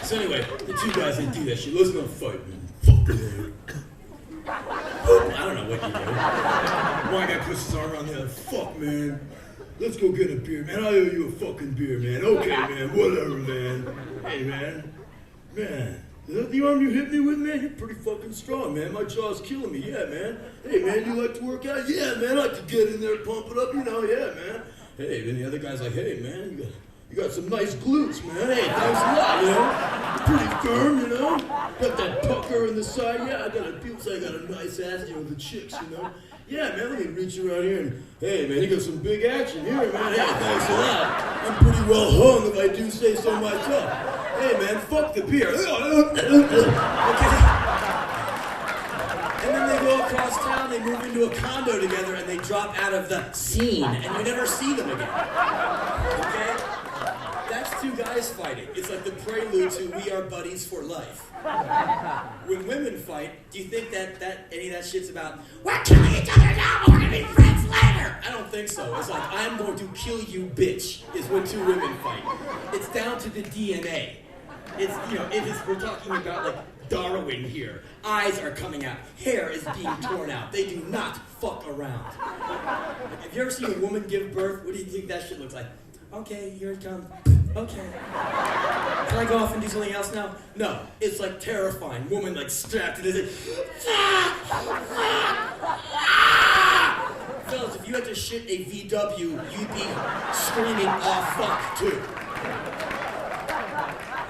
So anyway, the two guys, they do that shit. Let's go fight, man. Fuck you. I don't know what you do. One guy puts his arm around the other. Fuck, man. Let's go get a beer, man. I owe you a fucking beer, man. Okay, man. Whatever, man. Hey, man. Man. Is that the arm you hit me with, man? You're pretty fucking strong, man. My jaw's killing me. Yeah, man. Hey, man, you like to work out? Yeah, man. I like to get in there, pump it up, you know. Yeah, man. Hey, then the other guy's like, hey, man, you got some nice glutes, man. Hey, thanks a lot, you know. Pretty firm, you know. Got that pucker in the side. Yeah, people say I got a nice ass, you know, the chicks, you know. Yeah, man, let me reach around here and, hey, man, you got some big action here, man. Hey, thanks a lot. I'm pretty well hung if I do say so myself. Hey, man, fuck the beer. Okay. And then they go across town, they move into a condo together, and they drop out of the scene, and you never see them again. Okay? That's two guys fighting. It's like the prelude to We Are Buddies for Life. When women fight, do you think that any of that shit's about, we're killing each other now, but we're gonna be friends later? I don't think so. It's like, I'm going to kill you, bitch, is when two women fight. It's down to the DNA. It's, you know, we're talking about, like, Darwin here. Eyes are coming out. Hair is being torn out. They do not fuck around. Have you ever seen a woman give birth? What do you think that shit looks like? Okay, here it comes. Okay. Can I go off and do something else now? No. It's like terrifying. Woman like strapped to this. Fellas, if you had to shit a VW, you'd be screaming, oh fuck, too.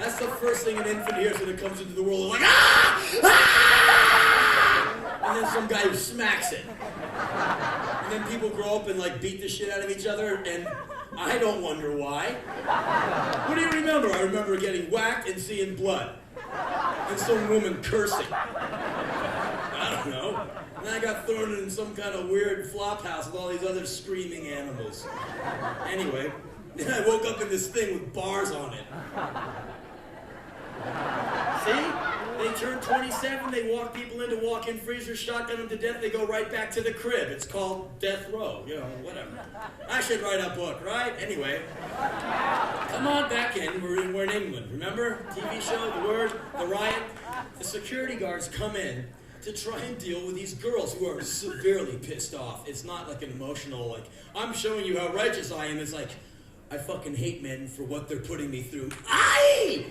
That's the first thing an infant hears when it comes into the world. Like, ah! Ah! And then some guy who smacks it. And then people grow up and like beat the shit out of each other, and I don't wonder why. What do you remember? I remember getting whacked and seeing blood. And some woman cursing. I don't know. And I got thrown in some kind of weird flop house with all these other screaming animals. Anyway, then I woke up in this thing with bars on it. See? They turn 27, they walk people into walk-in freezers, shotgun them to death, they go right back to the crib. It's called death row, you know, whatever. I should write a book, right? Anyway, come on back in. We're in England, remember? TV show, The Word, The Riot. The security guards come in to try and deal with these girls who are severely pissed off. It's not like an emotional, like, I'm showing you how righteous I am. It's like, I fucking hate men for what they're putting me through. Aye!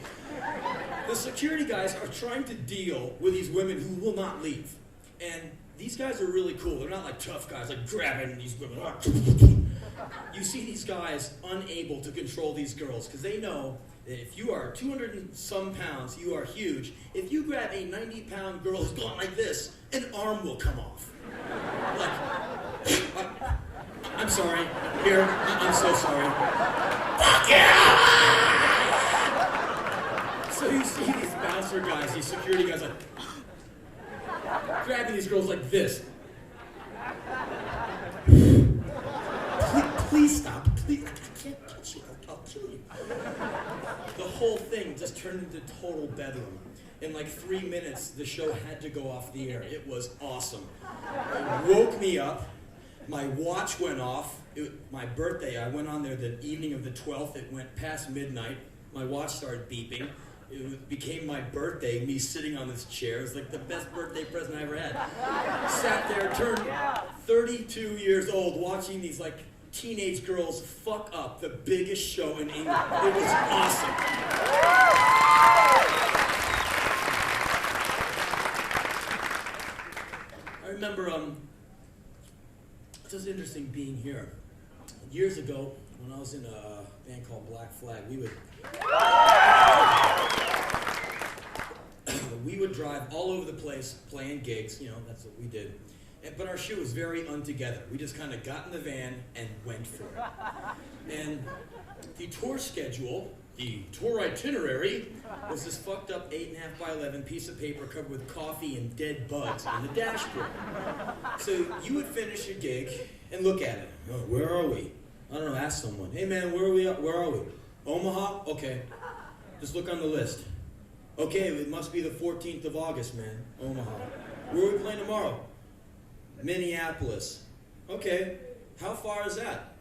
The security guys are trying to deal with these women who will not leave. And these guys are really cool. They're not like tough guys, like grabbing these women. You see these guys unable to control these girls because they know that if you are 200 and some pounds, you are huge. If you grab a 90-pound girl who's going like this, an arm will come off. Like, I'm sorry. Here, I'm so sorry. Fuck you! So you see these bouncer guys, these security guys, like grabbing these girls like this. Please stop. Please, I can't touch you. I'll kill you. The whole thing just turned into total bedlam. In like 3 minutes, the show had to go off the air. It was awesome. It woke me up. My watch went off. My birthday, I went on there the evening of the 12th. It went past midnight. My watch started beeping. It became my birthday, me sitting on this chair. It was like the best birthday present I ever had. Sat there, turned 32 years old, watching these like teenage girls fuck up the biggest show in England. It was awesome. I remember, it's just interesting being here. Years ago, when I was in a band called Black Flag, we would drive all over the place playing gigs, you know, that's what we did. But our shit was very untogether. We just kind of got in the van and went for it. And the tour schedule, the tour itinerary, was this fucked up 8.5 by 11 piece of paper covered with coffee and dead bugs on the dashboard. So you would finish your gig and look at it. Oh, where are we? I don't know, ask someone. Hey man, where are we? Omaha? Okay. Just look on the list. Okay, it must be the 14th of August, man. Omaha. Where are we playing tomorrow? Minneapolis. Okay. How far is that?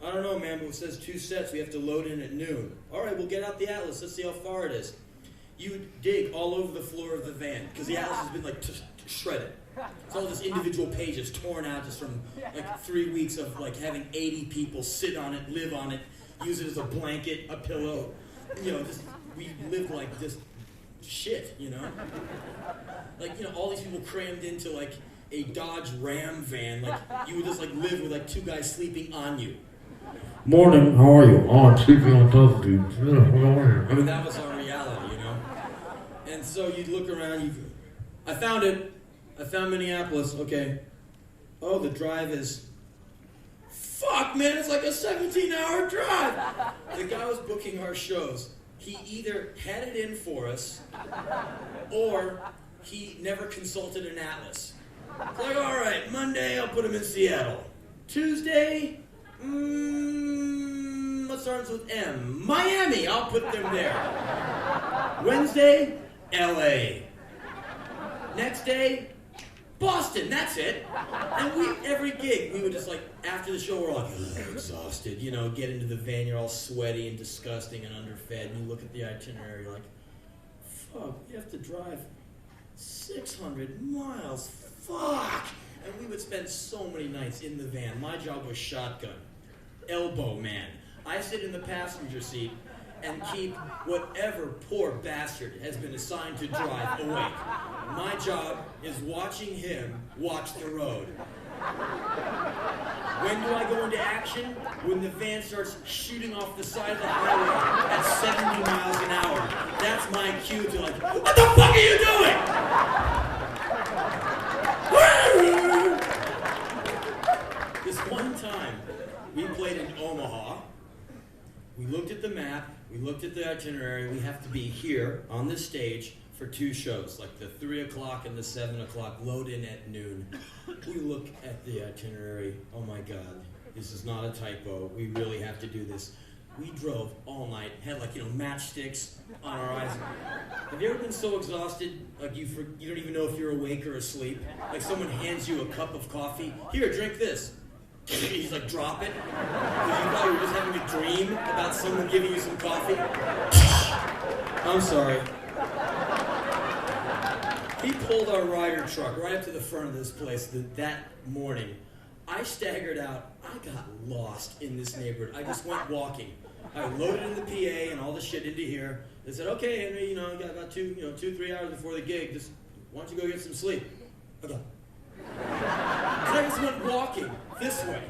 I don't know, man, but it says 2 sets. We have to load in at noon. All right, we'll get out the atlas. Let's see how far it is. you would dig all over the floor of the van because the atlas has been like shredded. It's all just individual pages torn out just from like 3 weeks of like having 80 people sit on it, live on it, use it as a blanket, a pillow. You know, just we lived like this shit, you know? Like, you know, all these people crammed into like a Dodge Ram van. Like, you would just like live with like 2 guys sleeping on you. Morning, how are you? Oh, I'm sleeping on top of you. I mean, that was our reality, you know? And so you'd look around, I found it. I found Minneapolis, okay. Oh, the drive is... Fuck, man, it's like a 17-hour drive. The guy was booking our shows. He either had it in for us, or he never consulted an atlas. It's like, all right, Monday, I'll put him in Seattle. Tuesday, what starts with M? Miami, I'll put them there. Wednesday, LA. Next day, Boston, that's it. And every gig, we would just like, after the show, we're like, exhausted, you know, get into the van, you're all sweaty and disgusting and underfed, and you look at the itinerary, you're like, fuck, we have to drive 600 miles, fuck. And we would spend so many nights in the van. My job was shotgun, elbow man. I sit in the passenger seat and keep whatever poor bastard has been assigned to drive awake. My job is watching him watch the road. When do I go into action? When the van starts shooting off the side of the highway at 70 miles an hour. That's my cue to like, what the fuck are you doing? This one time, we played in Omaha. We looked at the map, we looked at the itinerary, we have to be here on this stage for 2 shows, like the 3 o'clock and the 7 o'clock, load in at noon. We look at the itinerary, oh my God, this is not a typo, we really have to do this. We drove all night, had like, you know, matchsticks on our eyes. Have you ever been so exhausted, like you don't even know if you're awake or asleep? Like someone hands you a cup of coffee, here, drink this. You just like drop it, because you thought you were just having a dream about someone giving you some coffee. I'm sorry. He pulled our Ryder truck right up to the front of this place that morning. I staggered out. I got lost in this neighborhood. I just went walking. I loaded in the PA and all the shit into here. They said, okay, Henry, you know, you got about 2-3 hours before the gig. Just why don't you go get some sleep? Okay. And I just went walking this way.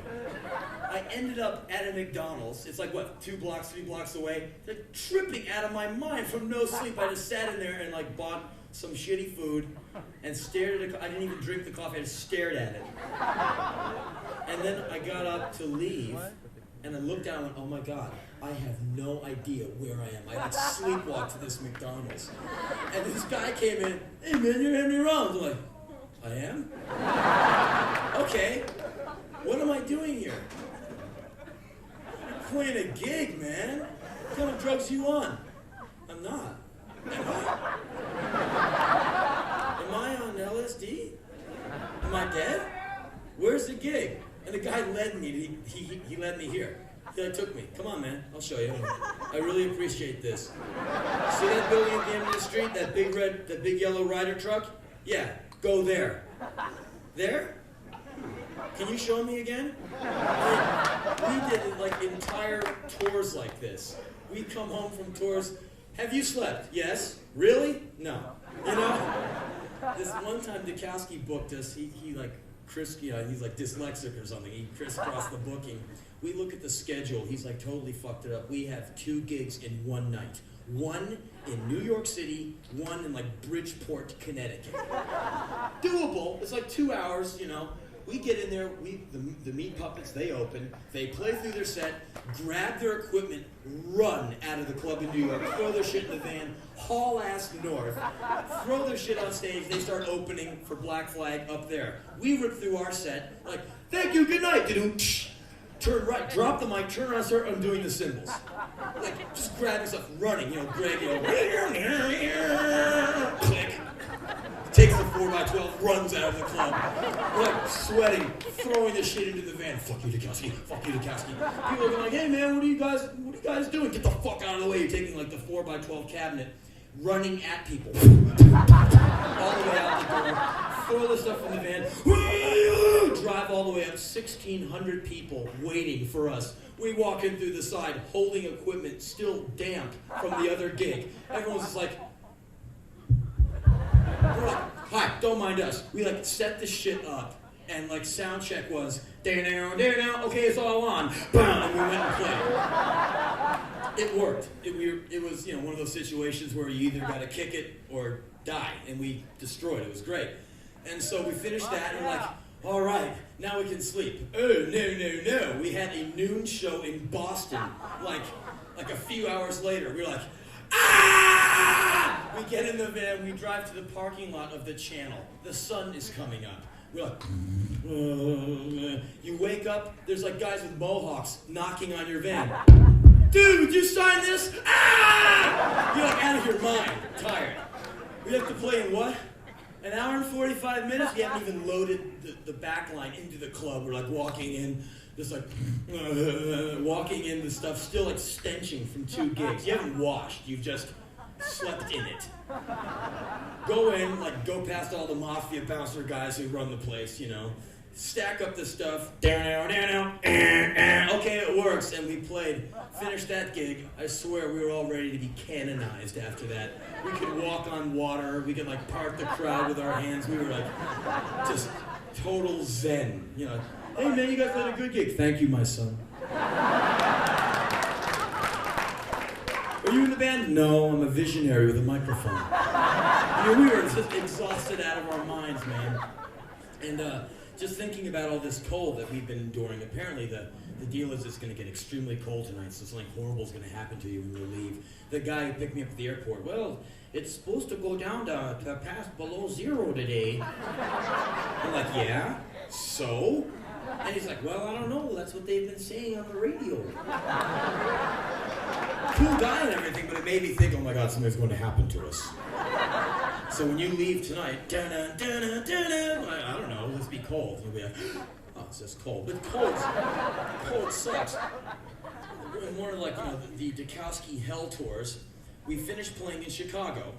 I ended up at a McDonald's. It's like, what, 3 blocks away? Like, tripping out of my mind from no sleep. I just sat in there and like bought some shitty food and stared at it. I didn't even drink the coffee, I just stared at it. And then I got up to leave and I looked down and went, oh my God, I have no idea where I am. I like sleepwalked to this McDonald's. And this guy came in, hey man, you're Henry Rollins. I'm like, I am? Okay. What am I doing here? I'm playing a gig, man. What kind of drugs are you on? I'm not. Am I? Am I on LSD? Am I dead? Where's the gig? And the guy led me, he led me here. He like, took me. Come on, man, I'll show you. I really appreciate this. See that building at the end of the street, that big yellow Ryder truck? Yeah, go there. There? Can you show me again? We did like entire tours like this. We'd come home from tours. Have you slept? Yes. Really? No. You know? This one time Dukowski booked us. He like he's like dyslexic or something. He crisscrossed the booking. We look at the schedule. He's like totally fucked it up. We have 2 gigs in one night. One in New York City, one in like Bridgeport, Connecticut. Doable. It's like 2 hours, you know. We get in there, the Meat Puppets, they open, they play through their set, grab their equipment, run out of the club in New York, throw their shit in the van, haul ass north, throw their shit on stage, they start opening for Black Flag up there. We rip through our set, like, thank you, good night, turn right, drop the mic, turn around, start undoing the cymbals. Like, just grabbing stuff, running, you know, Greg, you know, click. Takes the 4x12, runs out of the club. We're like sweating, throwing the shit into the van. Fuck you, Dukowski. Fuck you, Dukowski. People are like, hey man, what are you guys doing? Get the fuck out of the way. You're taking like the 4x12 cabinet. running at people. All the way out the door, throw the stuff in the van, drive all the way up, 1,600 people waiting for us. We walk in through the side, holding equipment still damp from the other gig. Everyone's just like, we're like, hi, don't mind us. We like set the shit up, and like sound check was, there now, okay, it's all on. Bam, and we went and played. It worked. It was, you know, one of those situations where you either got to kick it or die, and we destroyed it. It was great. And so we finished that, and we're like, all right, now we can sleep. Oh, no. We had a noon show in Boston, like a few hours later. We were like, ah! We get in the van, we drive to the parking lot of the Channel. The sun is coming up. We're like, you wake up, there's like guys with mohawks knocking on your van. Dude, would you sign this? Ah! You're like out of your mind, tired. We have to play in what? An hour and 45 minutes? We haven't even loaded the back line into the club. We're like walking in, just like, walking in, the stuff still like stenching from 2 gigs. You haven't washed, you've just slept in it. Go in, like go past all the mafia bouncer guys who run the place, you know. Stack up the stuff, down, okay, it works, and we played. Finished that gig. I swear we were all ready to be canonized after that. We could walk on water, we could like part the crowd with our hands. We were like just total zen, you know. Hey man, you guys had a good gig. Thank you, my son. Are you in the band? No, I'm a visionary with a microphone. You know, we were just exhausted out of our minds, man. And just thinking about all this cold that we've been enduring, apparently the deal is it's going to get extremely cold tonight, so something horrible is going to happen to you when you leave. The guy who picked me up at the airport, well, it's supposed to go down to pass below 0 today. I'm like, yeah? So? And he's like, well, I don't know. That's what they've been saying on the radio. Cool guy and everything, but it made me think, oh my God, something's going to happen to us. So when you leave tonight, I don't know, let's be cold. You'll be like, oh, it's just cold. But cold sucks. In one of like, you know, the Dukowski Hell tours, we finished playing in Chicago,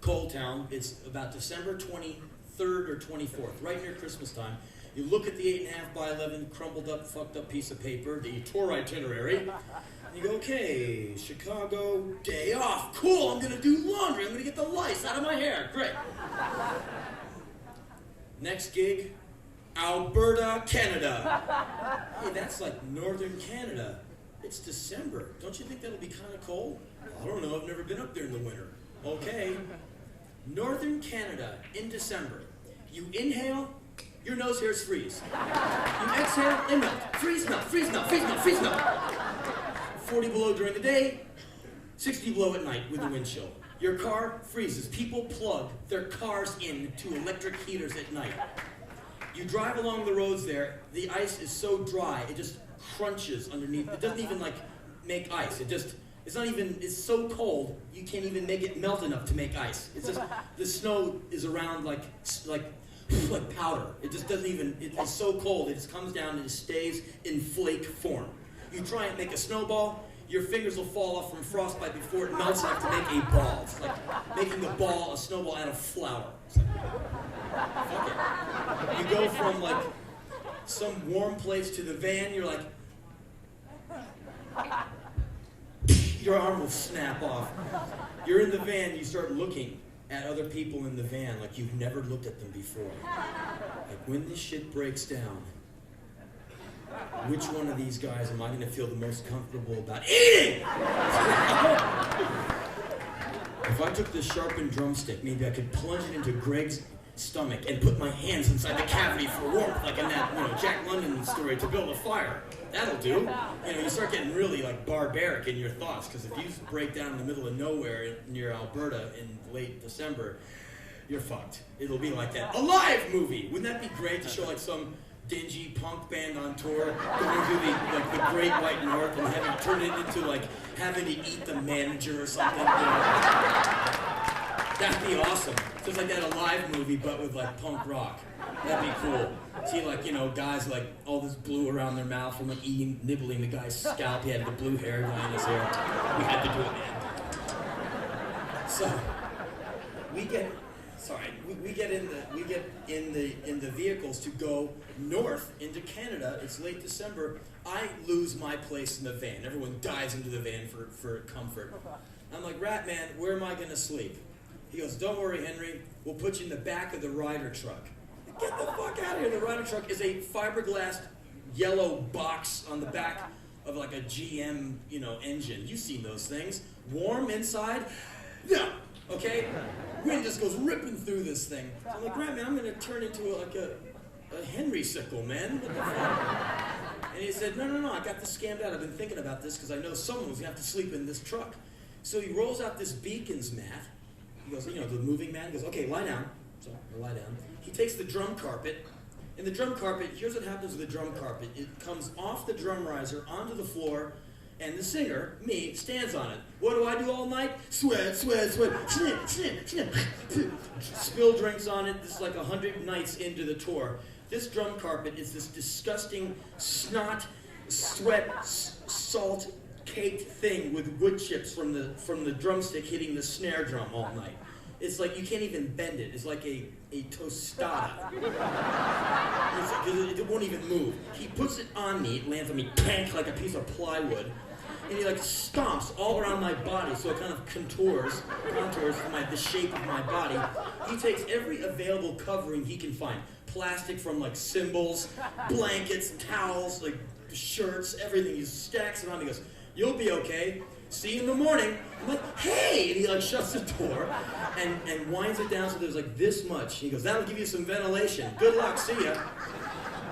Cold Town. It's about December 23rd or 24th, right near Christmas time. You look at the 8.5 by 11 crumpled up, fucked up piece of paper, the tour itinerary, and you go, okay, Chicago, day off, cool, I'm gonna do laundry, I'm gonna get the lice out of my hair, great. Next gig, Alberta, Canada. Hey, that's like northern Canada. It's December. Don't you think that'll be kind of cold? I don't know, I've never been up there in the winter. Okay. Northern Canada in December. You inhale, your nose hairs freeze. You exhale, they melt. Freeze, melt, freeze, melt, freeze, melt, freeze, melt. 40 below during the day, 60 below at night with the wind chill. Your car freezes. People plug their cars into electric heaters at night. You drive along the roads there, the ice is so dry, it just crunches underneath. It doesn't even like make ice. It's so cold, you can't even make it melt enough to make ice. It's just, the snow is around like powder. It just doesn't even, it's so cold, it just comes down and it stays in flake form. You try and make a snowball, your fingers will fall off from frostbite before it melts enough to make a ball. It's like making a snowball out of flour. It's like, fuck it. You go from like some warm place to the van, you're like, your arm will snap off. You're in the van, you start looking at other people in the van like you've never looked at them before. Like, when this shit breaks down, which one of these guys am I going to feel the most comfortable about eating? If I took this sharpened drumstick, maybe I could plunge it into Greg's stomach and put my hands inside the cavity for warmth, like in that, Jack London story, to build a fire. That'll do. You start getting really like barbaric in your thoughts, because if you break down in the middle of nowhere near Alberta in late December, you're fucked. It'll be like that Alive movie. Wouldn't that be great to show like some dingy punk band on tour going through the Great White North and having turn it into like having to eat the manager or something? That'd be awesome. So it's like that Alive movie, but with like punk rock. That'd be cool. See guys like all this glue around their mouth from like nibbling the guy's scalp. He had the blue hair guy in his hair. We had to do it, man. So we get in the vehicles to go north into Canada. It's late December. I lose my place in the van. Everyone dives into the van for comfort. I'm like, Rat Man, where am I going to sleep? He goes, don't worry, Henry. We'll put you in the back of the Ryder truck. Get the fuck out of here. The Ryder truck is a fiberglass yellow box on the back of like a GM, engine. You've seen those things. Warm inside. No. Okay? Wind just goes ripping through this thing. So I'm like, Rat Man, I'm going to turn into a Henry sickle, man. What the fuck? And he said, no, I got this scammed out. I've been thinking about this because I know someone was going to have to sleep in this truck. So he rolls out this beacons mat. He goes, the moving mat. He goes, okay, lie down. So I lie down. He takes the drum carpet. And the drum carpet, here's what happens with the drum carpet. It comes off the drum riser onto the floor, and the singer, me, stands on it. What do I do all night? Sweat, snip. Spill drinks on it. This is like 100 nights into the tour. This drum carpet is this disgusting snot, sweat, salt caked thing with wood chips from the drumstick hitting the snare drum all night. It's like you can't even bend it. It's like a tostada. It won't even move. He puts it on me. It lands on me, tank like a piece of plywood. And he like stomps all around my body so it kind of contours the shape of my body. He takes every available covering he can find. Plastic from like cymbals, blankets, towels, like shirts, everything. He stacks it on. He goes, you'll be okay. See you in the morning. I'm like, hey! And he like shuts the door and winds it down so there's like this much. He goes, that'll give you some ventilation. Good luck, see ya.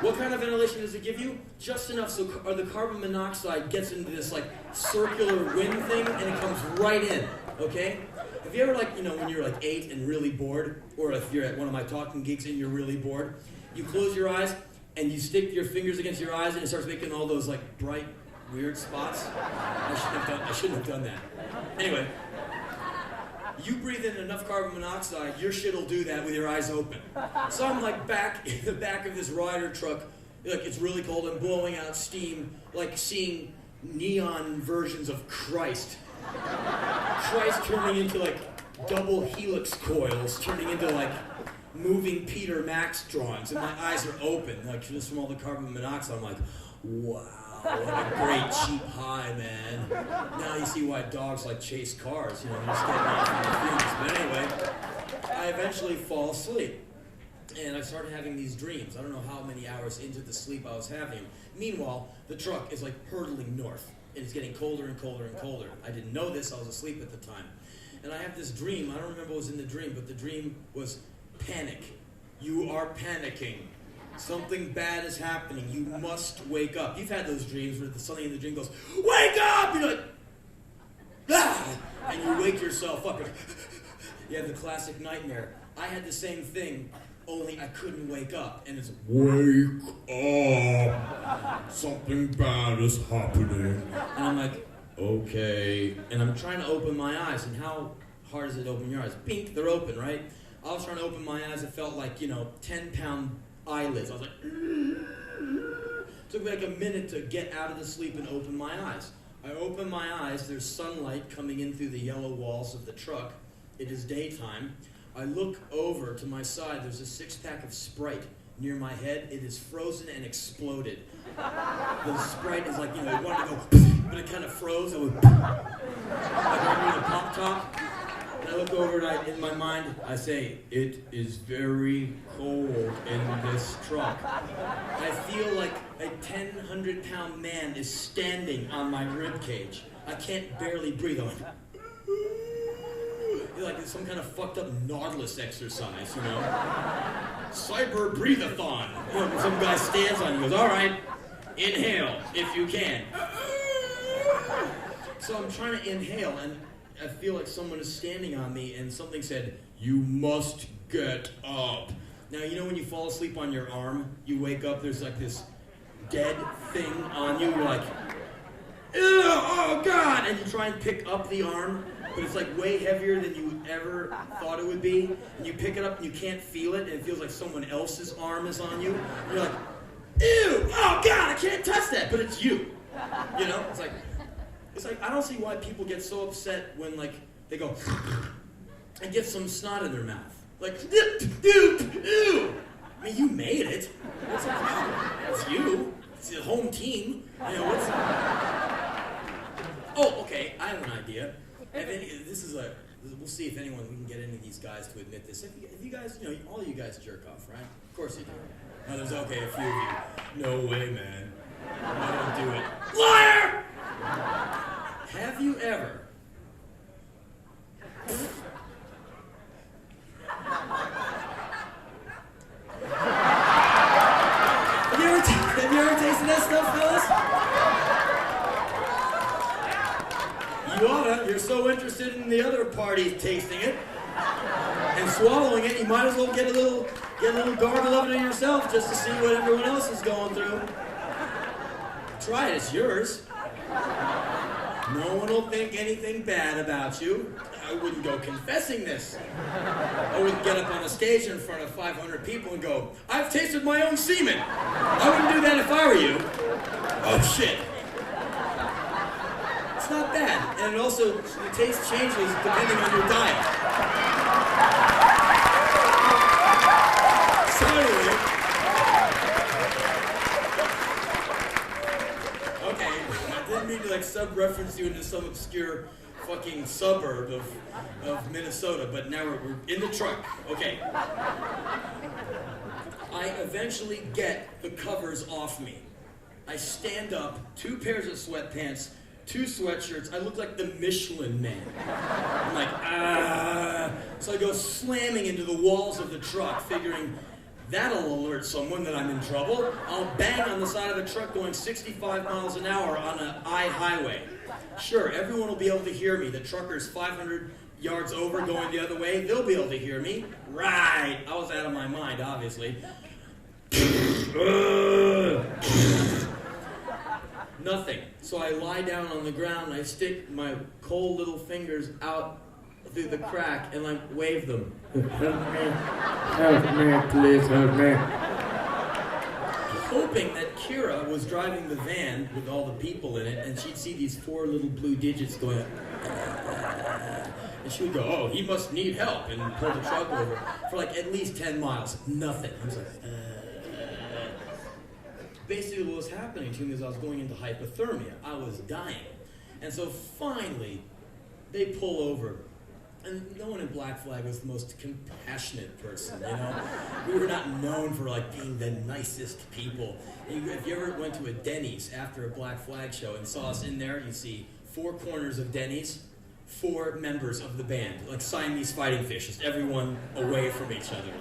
What kind of ventilation does it give you? Just enough so the carbon monoxide gets into this like circular wind thing and it comes right in, okay? Have you ever when you're like 8 and really bored, or if you're at one of my talking gigs and you're really bored, you close your eyes and you stick your fingers against your eyes and it starts making all those like bright, weird spots? I shouldn't have done that. Anyway, you breathe in enough carbon monoxide, your shit'll do that with your eyes open. So I'm like back in the back of this Ryder truck, like it's really cold and blowing out steam, like seeing neon versions of Christ. Christ turning into like double helix coils, turning into like moving Peter Max drawings, and my eyes are open, like just from all the carbon monoxide. I'm like, wow. What a great cheap high, man. Now you see why dogs like chase cars, they're just getting off on the fumes. But anyway, I eventually fall asleep. And I started having these dreams. I don't know how many hours into the sleep I was having them. Meanwhile, the truck is like hurtling north. And it's getting colder and colder and colder. I didn't know this, I was asleep at the time. And I have this dream, I don't remember what was in the dream, but the dream was panic. You are panicking. Something bad is happening. You must wake up. You've had those dreams where something in the dream goes, wake up! You're like, ah! And you wake yourself up. You have the classic nightmare. I had the same thing, only I couldn't wake up. And it's, wake up! Something bad is happening. And I'm like, okay. And I'm trying to open my eyes. And how hard is it to open your eyes? Bink, they're open, right? I was trying to open my eyes. It felt like, 10-pound eyelids. I was like, took me like a minute to get out of the sleep and open my eyes. I open my eyes, there's sunlight coming in through the yellow walls of the truck. It is daytime. I look over to my side, there's a 6-pack of Sprite near my head. It is frozen and exploded. The Sprite is like, it wanted to go, but it kind of froze. It was like I need a pop top. And I look over and in my mind, I say, it is very cold in this truck. I feel like a 1,000-pound man is standing on my rib cage. I can't barely breathe. I'm like some kind of fucked up Nautilus exercise, Cyber breathathon. Some guy stands on you and goes, all right, inhale if you can. So I'm trying to inhale and I feel like someone is standing on me and something said, you must get up. Now, when you fall asleep on your arm, you wake up, there's like this dead thing on you. You're like, ew, oh God! And you try and pick up the arm, but it's like way heavier than you ever thought it would be. And you pick it up and you can't feel it, and it feels like someone else's arm is on you. And you're like, ew, oh God, I can't touch that, but it's you. It's like, I don't see why people get so upset when, they go, and get some snot in their mouth. Like, ew. I mean, you made it. It's you. It's the home team. You know, Oh, okay, I have an idea. We'll see if we can get any of these guys to admit this. If you guys, all of you guys jerk off, right? Of course you do. Now, there's a few of you. No way, man. I don't do it. Liar! Have you ever... Have you ever tasted that stuff, fellas? You oughta. You're so interested in the other party tasting it and swallowing it, you might as well get a little gargle of it yourself just to see what everyone else is going through. Try it. It's yours. No one will think anything bad about you. I wouldn't go confessing this. I wouldn't get up on a stage in front of 500 people and go, I've tasted my own semen. I wouldn't do that if I were you. Oh, shit. It's not bad. And also, the taste changes depending on your diet. So anyway. Okay, I didn't mean to sub-reference you into some obscure fucking suburb of Minnesota, but now we're in the truck. Okay. I eventually get the covers off me. I stand up, 2 pairs of sweatpants, 2 sweatshirts. I look like the Michelin Man. I'm like, So I go slamming into the walls of the truck, figuring that'll alert someone that I'm in trouble. I'll bang on the side of the truck going 65 miles an hour on an I-highway. Sure, everyone will be able to hear me. The trucker's 500 yards over going the other way. They'll be able to hear me. Right. I was out of my mind, obviously. Nothing. So I lie down on the ground and I stick my cold little fingers out through the crack and wave them. Help me, please help me. Hoping that Kira was driving the van with all the people in it and she'd see these 4 little blue digits going up. And she would go, oh, he must need help, and pull the truck over for at least 10 miles. Nothing. I was like, Basically what was happening to me is I was going into hypothermia. I was dying. And so finally, they pull over. And no one in Black Flag was the most compassionate person, We were not known for being the nicest people. If you ever went to a Denny's after a Black Flag show and saw us in there, you'd see 4 corners of Denny's, 4 members of the band, Siamese fighting fish, just everyone away from each other.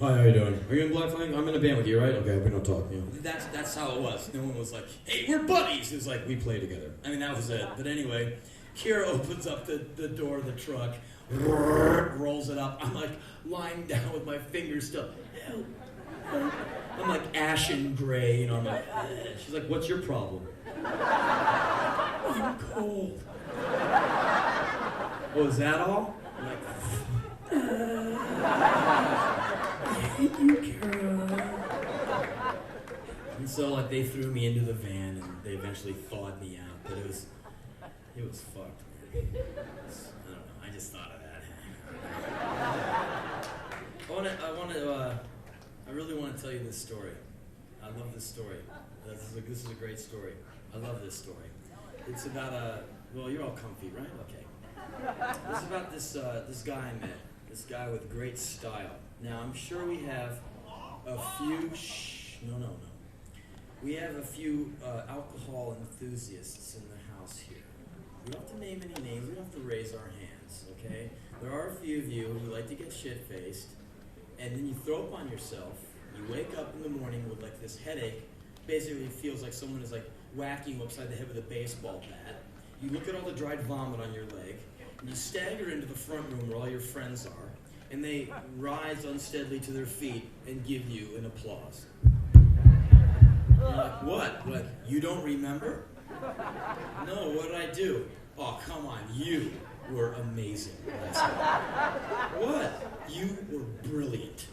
Hi, how you doing? Are you in Black Flag? I'm in a band with you, right? Okay, we don't talk. That's how it was. No one was like, hey, we're buddies. It was we play together. I mean, that was it. But anyway, Kira opens up the door of the truck, rolls it up. I'm lying down with my fingers still. Help. I'm ashen gray, I'm she's like, what's your problem? I'm cold. Oh, is that all? I'm I hate you, Kira. And so they threw me into the van and they eventually thawed me out, but it was fucked. I don't know, I just thought of that. I really want to tell you this story. I love this story. This is a great story. I love this story. It's about well, you're all comfy, right? Okay. This is about this guy I met. This guy with great style. Now, I'm sure we have a few... No. We have a few alcohol enthusiasts in the house here. We don't have to name any names. We don't have to raise our hands, okay? There are a few of you who like to get shit-faced, and then you throw up on yourself. You wake up in the morning with this headache. Basically, it feels like someone is whacking you upside the head with a baseball bat. You look at all the dried vomit on your leg, and you stagger into the front room where all your friends are, and they rise unsteadily to their feet and give you an applause. You're like, what? You don't remember? No, what did I do? Oh, come on, you were amazing last night. What? You were brilliant.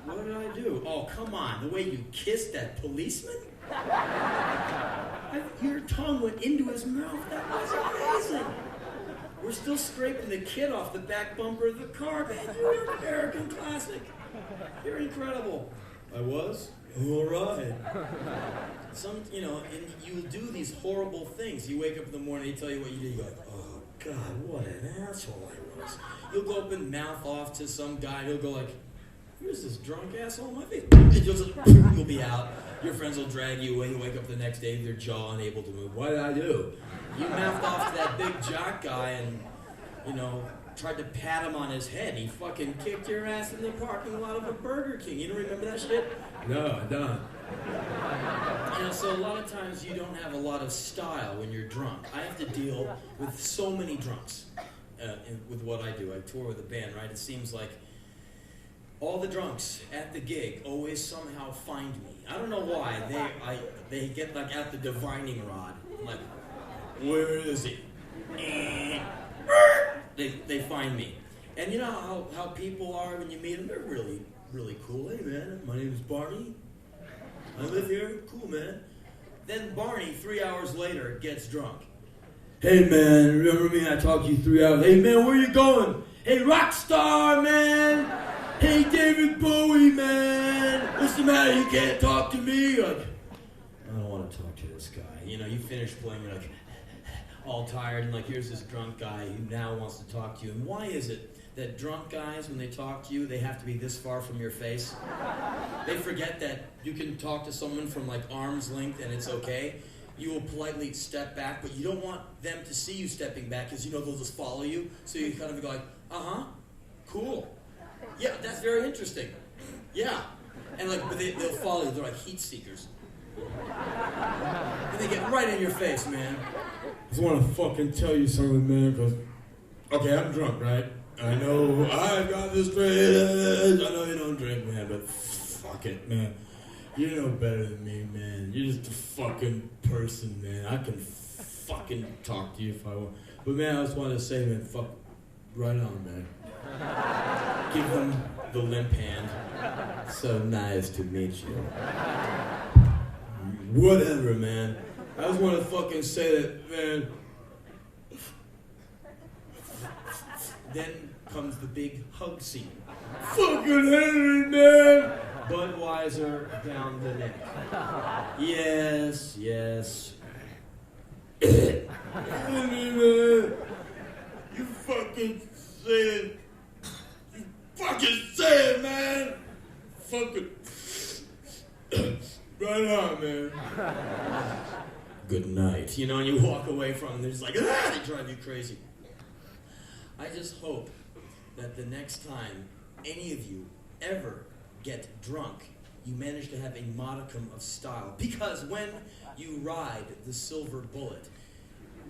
What did I do? Oh, come on, the way you kissed that policeman? Your tongue went into his mouth. That was amazing. We're still scraping the kid off the back bumper of the car, man. You're an American classic. You're incredible. I was? All right. And you'll do these horrible things. You wake up in the morning, they tell you what you did, you go like, oh, God, what an asshole I was. You'll go up and mouth off to some guy, and he'll go like, who's this drunk asshole in my face? And you'll be out. Your friends will drag you away. You wake up the next day with your jaw unable to move. What did I do? You mouthed off to that big jock guy and, tried to pat him on his head. He fucking kicked your ass in the parking lot of a Burger King. You don't remember that shit? No, I don't. So a lot of times you don't have a lot of style when you're drunk. I have to deal with so many drunks with what I do. I tour with a band, right? It seems like all the drunks at the gig always somehow find me. I don't know why. They get like at the divining rod. Like, where is he? They find me. And you know how people are when you meet them? They're really, really cool. Hey man, my name is Barney. I live here. Cool, man. Then Barney, 3 hours later, gets drunk. Hey man, remember me? I talked to you 3 hours. Hey man, where you going? Hey, rock star, man. Hey, David Bowie, man. What's the matter? You can't talk to me? Like, I don't want to talk to this guy. You finish playing, you're like, all tired, and like, here's this drunk guy who now wants to talk to you. And why is it that drunk guys, when they talk to you, they have to be this far from your face? They forget that you can talk to someone from like arm's length and it's okay. You will politely step back, but you don't want them to see you stepping back because they'll just follow you. So you kind of go like, uh-huh, cool. Yeah, that's very interesting. Yeah. And like, but they'll follow you. They're like heat seekers. And they get right in your face, man. I just want to fucking tell you something, man, because, okay, I'm drunk, right? I know I've got this drink. I know you don't drink, man, but fuck it, man. You know better than me, man. You're just a fucking person, man. I can fucking talk to you if I want. But, man, I just wanted to say, man, fuck, right on, man. Give them the limp hand. So nice to meet you. Whatever, man. I just want to fucking say that, man. Then comes the big hug scene. Fucking Henry, man! Budweiser down the neck. Yes. Henry, man. You fucking say it. You fucking say it, man. Fucking. Right on, man. Good night. And you walk away from them, they're just like, they drive you crazy. I just hope that the next time any of you ever get drunk, you manage to have a modicum of style. Because when you ride the silver bullet,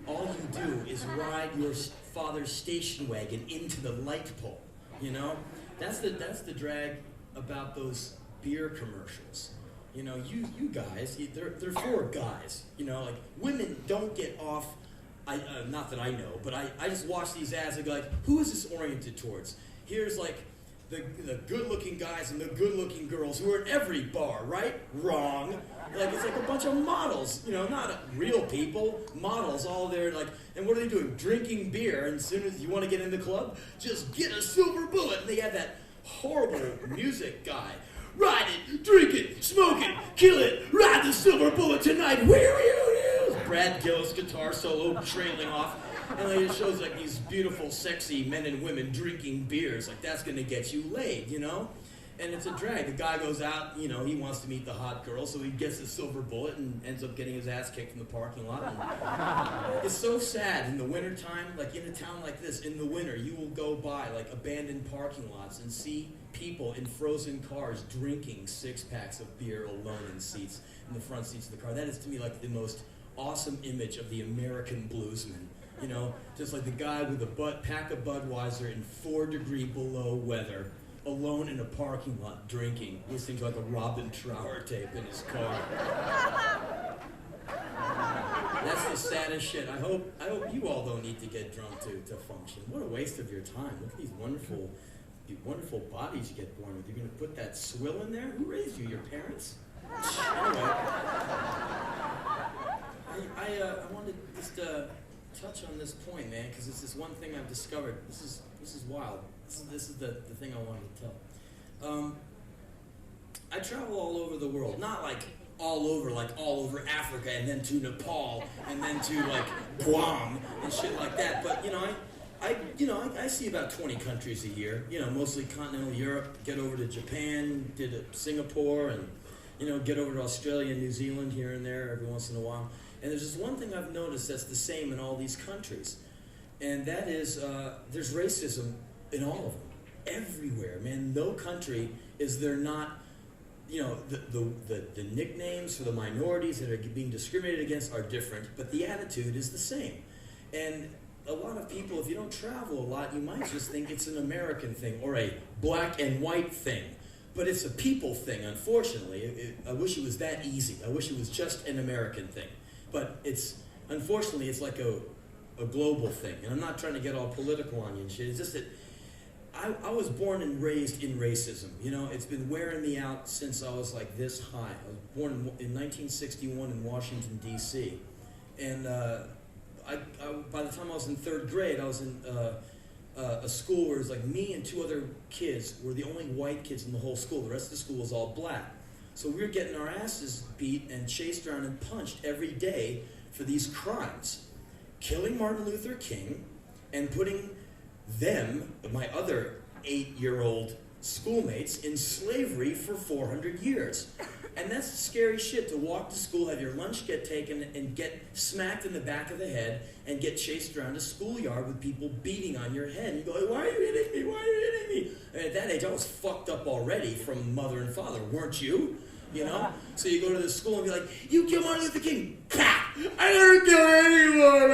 all you do is ride your father's station wagon into the light pole. That's the drag about those beer commercials. You guys, they're for guys. Like women don't get off. Not that I know, but I just watch these ads and go like, who is this oriented towards? Here's like the good-looking guys and the good-looking girls who are in every bar, right? Wrong. Like it's like a bunch of models, not real people, models all there like, and what are they doing? Drinking beer, and as soon as you want to get in the club, just get a silver bullet. And they have that horrible music guy. Ride it, drink it, smoke it, kill it, ride the silver bullet tonight. Brad Gill's guitar solo trailing off. And it shows like these beautiful, sexy men and women drinking beers. Like that's gonna get you laid, And it's a drag. The guy goes out, he wants to meet the hot girl, so he gets the silver bullet and ends up getting his ass kicked in the parking lot. And it's so sad in the wintertime, like in a town like this, in the winter, you will go by like abandoned parking lots and see people in frozen cars drinking 6-packs of beer alone in the front seats of the car. That is to me like the most awesome image of the American bluesman. Just like the guy with a pack of Budweiser in 4-degree below weather, alone in a parking lot drinking, listening to like a Robin Trower tape in his car. That's the saddest shit. I hope you all don't need to get drunk to function. What a waste of your time. Look at these wonderful bodies you get born with. You're gonna put that swill in there? Who raised you? Your parents? Anyway, I wanted just touch on this point, man, because it's this one thing I've discovered. This is wild. This is the thing I wanted to tell. I travel all over the world, not like all over Africa, and then to Nepal, and then to like Guam and shit like that. But I see about 20 countries a year. Mostly continental Europe. Get over to Japan, did Singapore, and get over to Australia and New Zealand here and there every once in a while. And there's just one thing I've noticed that's the same in all these countries, and that is there's racism in all of them, everywhere, man. No country is there not. The nicknames for the minorities that are being discriminated against are different, but the attitude is the same. And a lot of people, if you don't travel a lot, you might just think it's an American thing or a black and white thing. But it's a people thing, unfortunately. I wish it was that easy. I wish it was just an American thing. But unfortunately, it's like a global thing. And I'm not trying to get all political on you and shit. It's just that I was born and raised in racism. It's been wearing me out since I was like this high. I was born in 1961 in Washington, D.C. And by the time I was in third grade, I was in a school where it was like me and two other kids were the only white kids in the whole school. The rest of the school was all black. So we were getting our asses beat and chased around and punched every day for these crimes. Killing Martin Luther King and putting them, my other 8-year-old schoolmates, in slavery for 400 years. And that's scary shit, to walk to school, have your lunch get taken, and get smacked in the back of the head, and get chased around a schoolyard with people beating on your head. And you go, why are you hitting me? Why are you hitting me? And at that age, I was fucked up already from mother and father, weren't you? So you go to the school and be like, you killed Martin Luther King. Pah! I never killed anyone,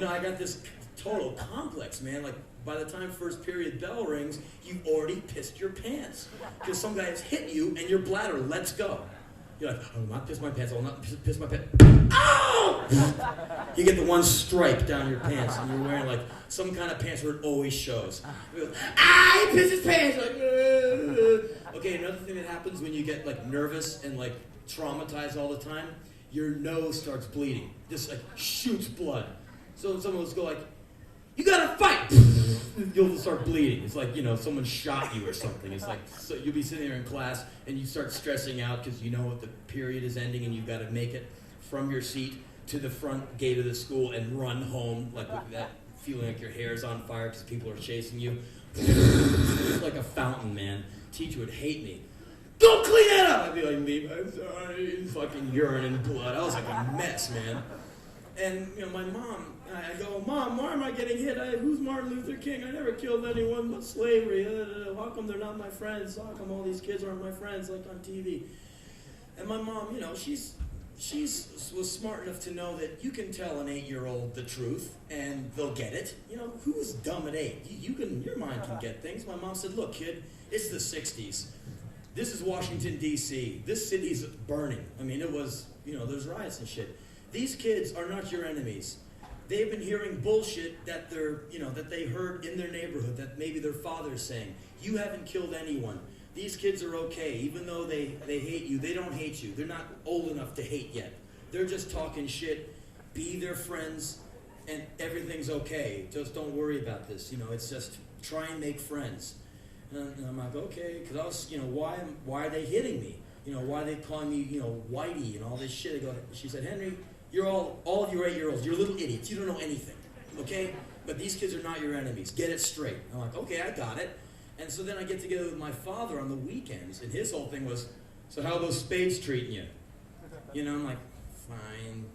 I got this total complex, man. Like, by the time first period bell rings, you've already pissed your pants. Because some guy has hit you and your bladder lets go. You're like, I will not piss my pants, I will not piss my pants. Ow! You get the one stripe down your pants, and you're wearing like some kind of pants where it always shows. You go, he pissed his pants! Like, Okay, another thing that happens when you get like nervous and like traumatized all the time, your nose starts bleeding. Just like shoots blood. So someone will go like, you gotta fight! You'll start bleeding. It's like, someone shot you or something. It's like, so you'll be sitting there in class and you start stressing out because you know the period is ending and you've got to make it from your seat to the front gate of the school and run home, like with that feeling like your hair's on fire because people are chasing you. It's like a fountain, man. Teacher would hate me. Go clean that up! I'd be like, Leave, I'm sorry. Fucking urine and blood. I was like a mess, man. And, my mom, I go, Mom, why am I getting hit? Who's Martin Luther King? I never killed anyone but slavery. How come they're not my friends? How come all these kids aren't my friends, like on TV? And my mom, she's was smart enough to know that you can tell an 8-year-old the truth, and they'll get it. Who's dumb at 8? Your mind can get things. My mom said, look, kid, it's the 60s. This is Washington, D.C. This city's burning. I mean, it was, there's riots and shit. These kids are not your enemies. They've been hearing bullshit that that they heard in their neighborhood, that maybe their father's saying. You haven't killed anyone. These kids are okay. Even though they hate you, they don't hate you. They're not old enough to hate yet. They're just talking shit. Be their friends, and everything's okay. Just don't worry about this. It's just try and make friends. And I'm like, okay, because I was, why are they hitting me? Why are they calling me, whitey and all this shit? She said, Henry, you're all of you are 8-year-olds. You're little idiots. You don't know anything, okay? But these kids are not your enemies. Get it straight. I'm like, okay, I got it. And so then I get together with my father on the weekends, and his whole thing was, so how are those spades treating you? I'm like, fine.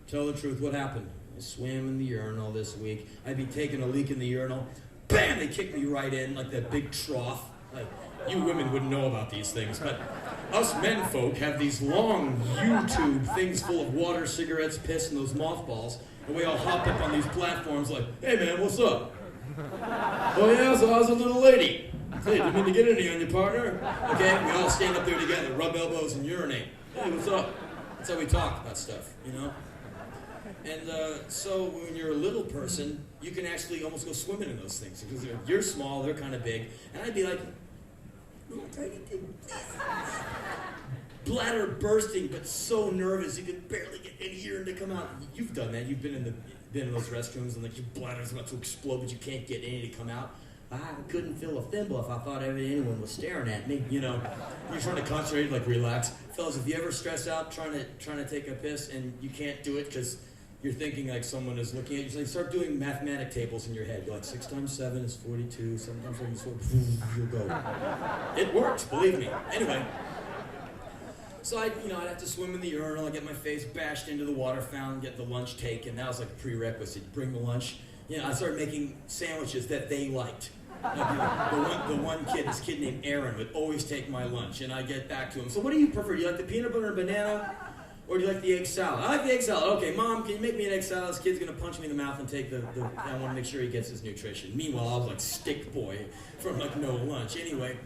Tell the truth. What happened? I swam in the urinal this week. I'd be taking a leak in the urinal. Bam! They kicked me right in, like that big trough. Like, you women wouldn't know about these things, but us men folk have these long YouTube things full of water, cigarettes, piss, and those mothballs, and we all hop up on these platforms like, hey man, what's up? Oh yeah, so how's a little lady? Hey, didn't mean to get any on your partner? Okay, we all stand up there together, rub elbows and urinate. Hey, what's up? That's how we talk about stuff, And so when you're a little person, you can actually almost go swimming in those things. Because you're small, they're kind of big. And I'd be like, bladder bursting, but so nervous you can barely get any urine to come out. You've done that. You've been in those restrooms and like your bladder's about to explode, but you can't get any to come out. I couldn't fill a thimble if I thought anyone was staring at me. You know, you're trying to concentrate, like relax, fellas. If you ever stress out trying to take a piss and you can't do it because you're thinking like someone is looking at you, so you start doing mathematic tables in your head. You're like 6 times 7 is 42. 7 times 7 is 4. You'll go. It works, believe me. Anyway. So I'd have to swim in the urinal, I'd get my face bashed into the water fountain, get the lunch taken. That was like a prerequisite. Bring the lunch. I started making sandwiches that they liked. The one kid, this kid named Aaron, would always take my lunch, and I'd get back to him. So what do you prefer? Do you like the peanut butter and banana, or do you like the egg salad? I like the egg salad. Okay, Mom, can you make me an egg salad? This kid's going to punch me in the mouth and take I want to make sure he gets his nutrition. Meanwhile, I was like stick boy from like no lunch. Anyway.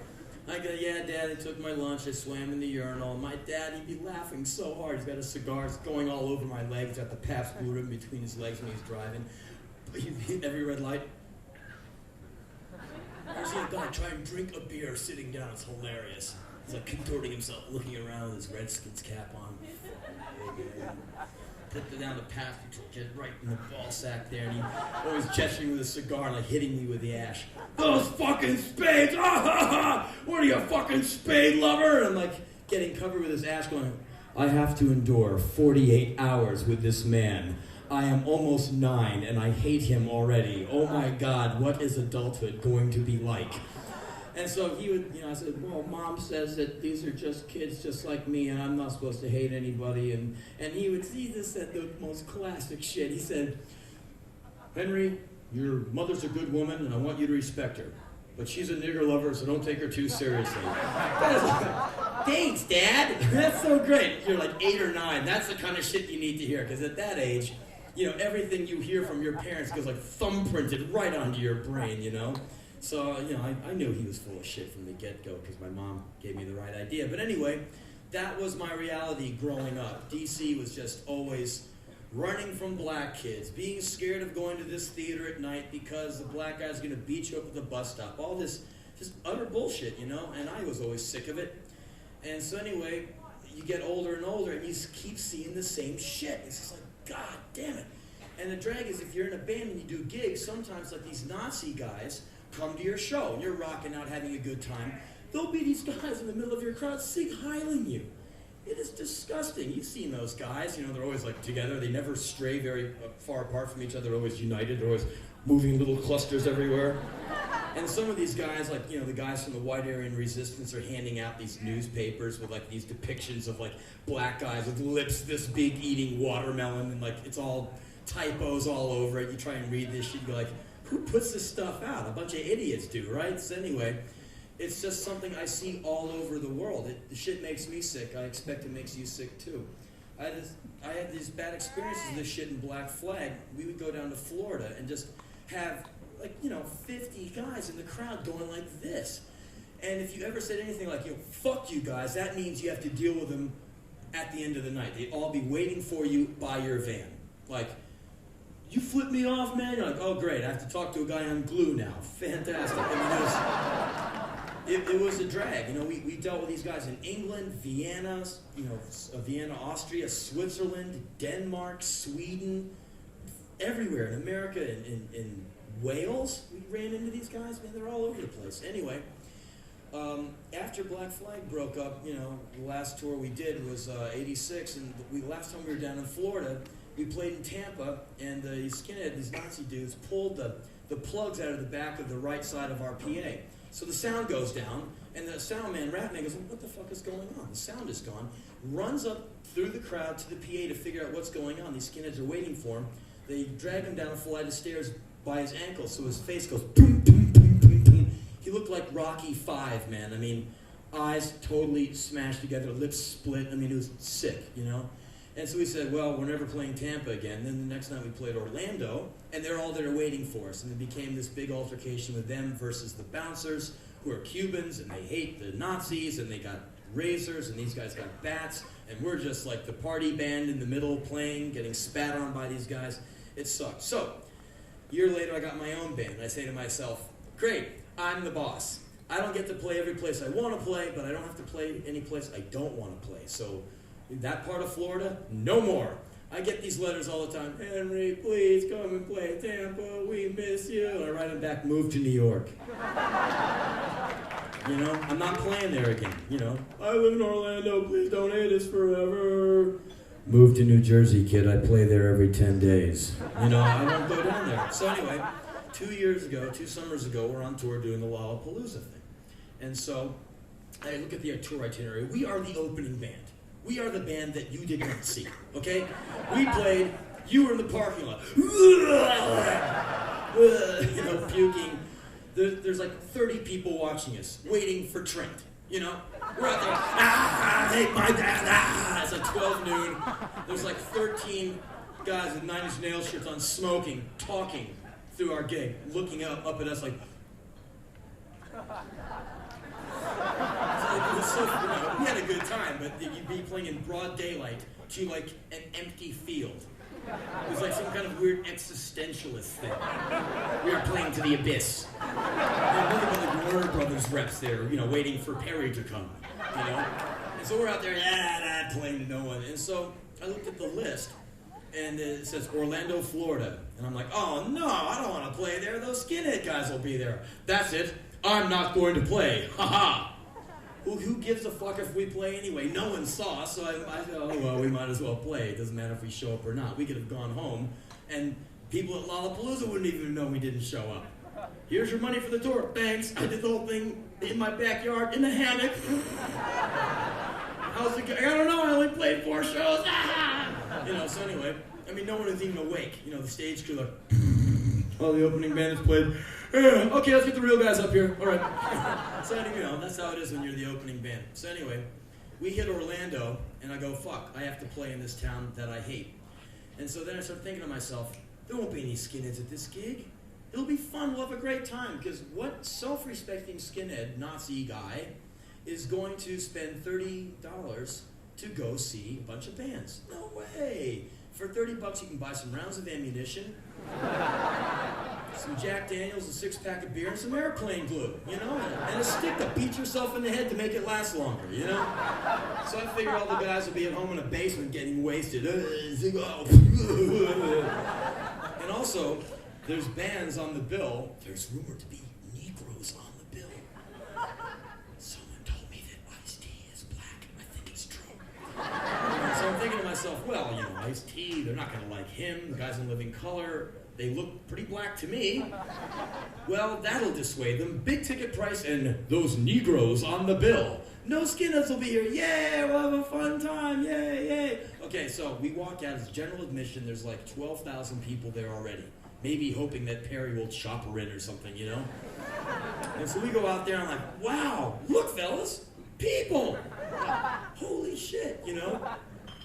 I go, yeah, Dad, he took my lunch, I swam in the urinal. My dad, he'd be laughing so hard. He's got a cigar, it's going all over my legs. He's got the Pabst Blue Ribbon between his legs when he's driving. He'd hit every red light. I've seen a guy try and drink a beer sitting down. It's hilarious. He's like contorting himself, looking around with his Redskins cap on. Put down the pass, get right in the ball sack there, and he always gesturing with a cigar, like hitting me with the ash. Those fucking spades! Ah, ha, ha! What are you, a fucking spade lover? And I'm like getting covered with his ash, going, I have to endure 48 hours with this man. I am almost 9, and I hate him already. Oh my God, what is adulthood going to be like? And so he would, I said, well, Mom says that these are just kids just like me, and I'm not supposed to hate anybody. And he just said the most classic shit. He said, Henry, your mother's a good woman, and I want you to respect her. But she's a nigger lover, so don't take her too seriously. Thanks, Dad. That's so great. You're like 8 or 9. That's the kind of shit you need to hear, because at that age, everything you hear from your parents goes like thumbprinted right onto your brain, So, I knew he was full of shit from the get-go because my mom gave me the right idea. But anyway, that was my reality growing up. DC was just always running from black kids, being scared of going to this theater at night because the black guy's going to beat you up at the bus stop. All this just utter bullshit, and I was always sick of it. And so anyway, you get older and older and you just keep seeing the same shit. It's just like, God damn it. And the drag is if you're in a band and you do gigs, sometimes like these Nazi guys come to your show, and you're rocking out, having a good time. There'll be these guys in the middle of your crowd sig-heiling you. It is disgusting. You've seen those guys. They're always like together. They never stray very far apart from each other. They're always united. They're always moving little clusters everywhere. And some of these guys, like, the guys from the White Aryan Resistance are handing out these newspapers with like these depictions of like black guys with lips this big eating watermelon, and like it's all typos all over it. You try and read this shit, you go like, who puts this stuff out? A bunch of idiots do, right? So anyway, it's just something I see all over the world. The shit makes me sick. I expect it makes you sick too. I had these bad experiences with this shit in Black Flag. We would go down to Florida and just have 50 guys in the crowd going like this. And if you ever said anything like, fuck you guys, that means you have to deal with them at the end of the night. They'd all be waiting for you by your van. Like, you flip me off, man? You're like, oh, great, I have to talk to a guy on glue now. Fantastic. It was a drag. We dealt with these guys in England, Vienna, Vienna, Austria, Switzerland, Denmark, Sweden, everywhere. In America, in Wales, we ran into these guys. Man, they're all over the place. Anyway, after Black Flag broke up, the last tour we did was 86, and last time we were down in Florida, we played in Tampa, and these Nazi dudes pulled the plugs out of the back of the right side of our PA. So the sound goes down, and the sound man, rap man, goes, what the fuck is going on? The sound is gone. Runs up through the crowd to the PA to figure out what's going on. These skinheads are waiting for him. They drag him down a flight of stairs by his ankles, so his face goes boom, boom, boom, boom, boom. He looked like Rocky V, man. Eyes totally smashed together, lips split. It was sick, And so we said, well, we're never playing Tampa again. Then the next night we played Orlando, and they're all there waiting for us. And it became this big altercation with them versus the bouncers, who are Cubans, and they hate the Nazis, and they got razors, and these guys got bats. And we're just like the party band in the middle playing, getting spat on by these guys. It sucked. So, a year later, I got my own band. I say to myself, great, I'm the boss. I don't get to play every place I want to play, but I don't have to play any place I don't want to play. So that part of Florida, no more. I get these letters all the time. Henry, please come and play Tampa. We miss you. And I write them back, move to New York. You know, I'm not playing there again. You know, I live in Orlando. Please don't hate us forever. Move to New Jersey, kid. I play there every 10 days. You know, I won't go down there. So anyway, 2 summers ago, we're on tour doing the Lollapalooza thing. And so I look at the tour itinerary. We are the opening band. We are the band that you did not see, okay? We played, you were in the parking lot. You know, puking. There's like 30 people watching us, waiting for Trent, you know? We're out there, I hate my dad, It's like 12 noon. There's like 13 guys with 9 Inch Nails shirts on, smoking, talking through our gig, looking up at us like, it was so, you know, we had a good time, but you'd be playing in broad daylight to like an empty field. It was like some kind of weird existentialist thing. We were playing to the abyss. And look at the Warner Brothers reps there, you know, waiting for Perry to come, you know? And so we're out there, playing to no one. And so I looked at the list, and it says Orlando, Florida. And I'm like, oh no, I don't want to play there. Those skinhead guys will be there. That's it. I'm not going to play. Ha-ha. Who gives a fuck if we play anyway? No one saw us, so I thought, oh, well, we might as well play. It doesn't matter if we show up or not. We could have gone home, and people at Lollapalooza wouldn't even know we didn't show up. Here's your money for the tour. Thanks. I did the whole thing in my backyard, in the hammock. How's it going? I don't know. I only played 4 shows. You know, so anyway, I mean, no one was even awake. You know, the stage crew like, oh, the opening band has played. Okay, let's get the real guys up here. All right. So, you know, that's how it is when you're the opening band. So anyway, we hit Orlando, and I go, fuck, I have to play in this town that I hate. And so then I start thinking to myself, there won't be any skinheads at this gig. It'll be fun, we'll have a great time, because what self-respecting skinhead Nazi guy is going to spend $30 to go see a bunch of bands? No way. For $30 you can buy some rounds of ammunition, some Jack Daniels, a 6-pack of beer, and some airplane glue, you know, and a stick to beat yourself in the head to make it last longer, you know? So I figure all the guys will be at home in a basement getting wasted. And also, there's bands on the bill. There's rumored to be Negroes on the bill. Someone told me that Ice-T is black. I think it's true. So I'm thinking to myself, well, you know, Ice-T, they're not going to like him. The guys in Living Color, they look pretty black to me. Well, that'll dissuade them. Big ticket price and those Negroes on the bill. No skinheads will be here. Yay, we'll have a fun time. Yay, yay. Okay, so we walk out as general admission. There's like 12,000 people there already. Maybe hoping that Perry will chop her in or something, you know? And so we go out there and I'm like, wow, look, fellas, people. Holy shit, you know?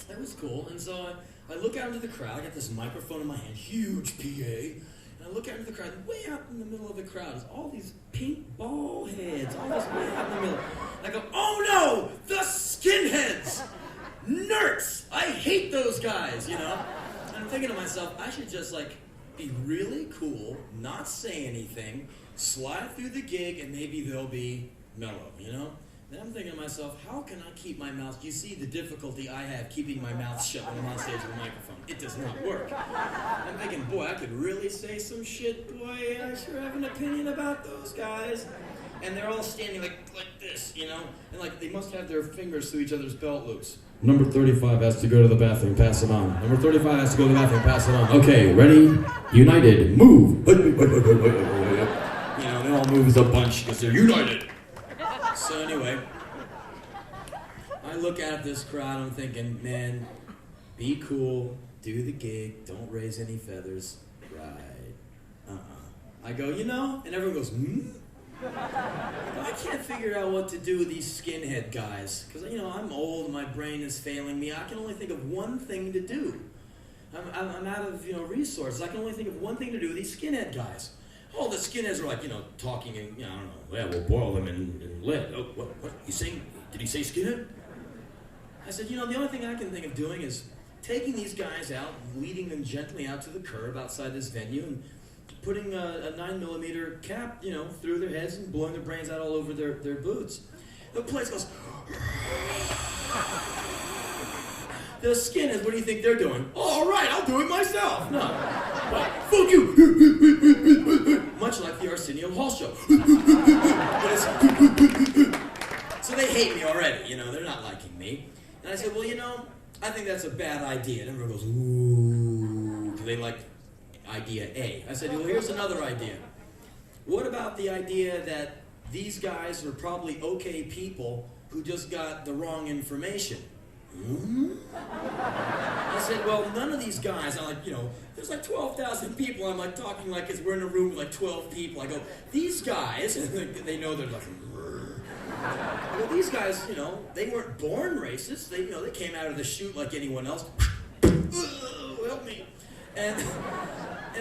That was cool. And so I look out into the crowd. I got this microphone in my hand, huge PA. And I look out into the crowd. Way out in the middle of the crowd is all these pink ball heads. All this way out in the middle. I go, oh no, the skinheads. Nerds. I hate those guys, you know? And I'm thinking to myself, I should just like be really cool, not say anything, slide through the gig, and maybe they'll be mellow, you know? Then I'm thinking to myself, how can I keep my mouth? You see the difficulty I have keeping my mouth shut when I'm on stage with a microphone. It does not work. I'm thinking, boy, I could really say some shit. Boy, I sure have an opinion about those guys. And they're all standing like this, you know? And like they must have their fingers through each other's belt loops. Number 35 has to go to the bathroom, pass it on. Number 35 has to go to the bathroom, pass it on. Okay, ready? United, move. You know, they all move as a bunch because they're united. So anyway, I look at this crowd, I'm thinking, man, be cool, do the gig, don't raise any feathers. Right. I go, you know, and everyone goes, I can't figure out what to do with these skinhead guys. Because, you know, I'm old, my brain is failing me. I can only think of one thing to do. I'm out of, you know, resources. I can only think of one thing to do with these skinhead guys. All the skinheads are like, you know, talking and, you know, I don't know, yeah, we'll boil them in lead. Oh, what, you saying, did he say skinhead? I said, you know, the only thing I can think of doing is taking these guys out, leading them gently out to the curb outside this venue, and putting a 9mm cap, through their heads and blowing their brains out all over their boots. The place goes. The skinheads, what do you think they're doing? All right, I'll do it myself. No. Well, fuck you. Much like the Arsenio Hall show. So they hate me already, they're not liking me. And I said, well, I think that's a bad idea. And everyone goes, ooh, because they like idea A. I said, well, here's another idea. What about the idea that these guys are probably okay people who just got the wrong information? I said, well, none of these guys, I'm like, there's like 12,000 people. I'm like talking like we're in a room with like 12 people. I go, these guys, and they know they're like, well, these guys, they weren't born racist. They came out of the chute like anyone else. Help me. And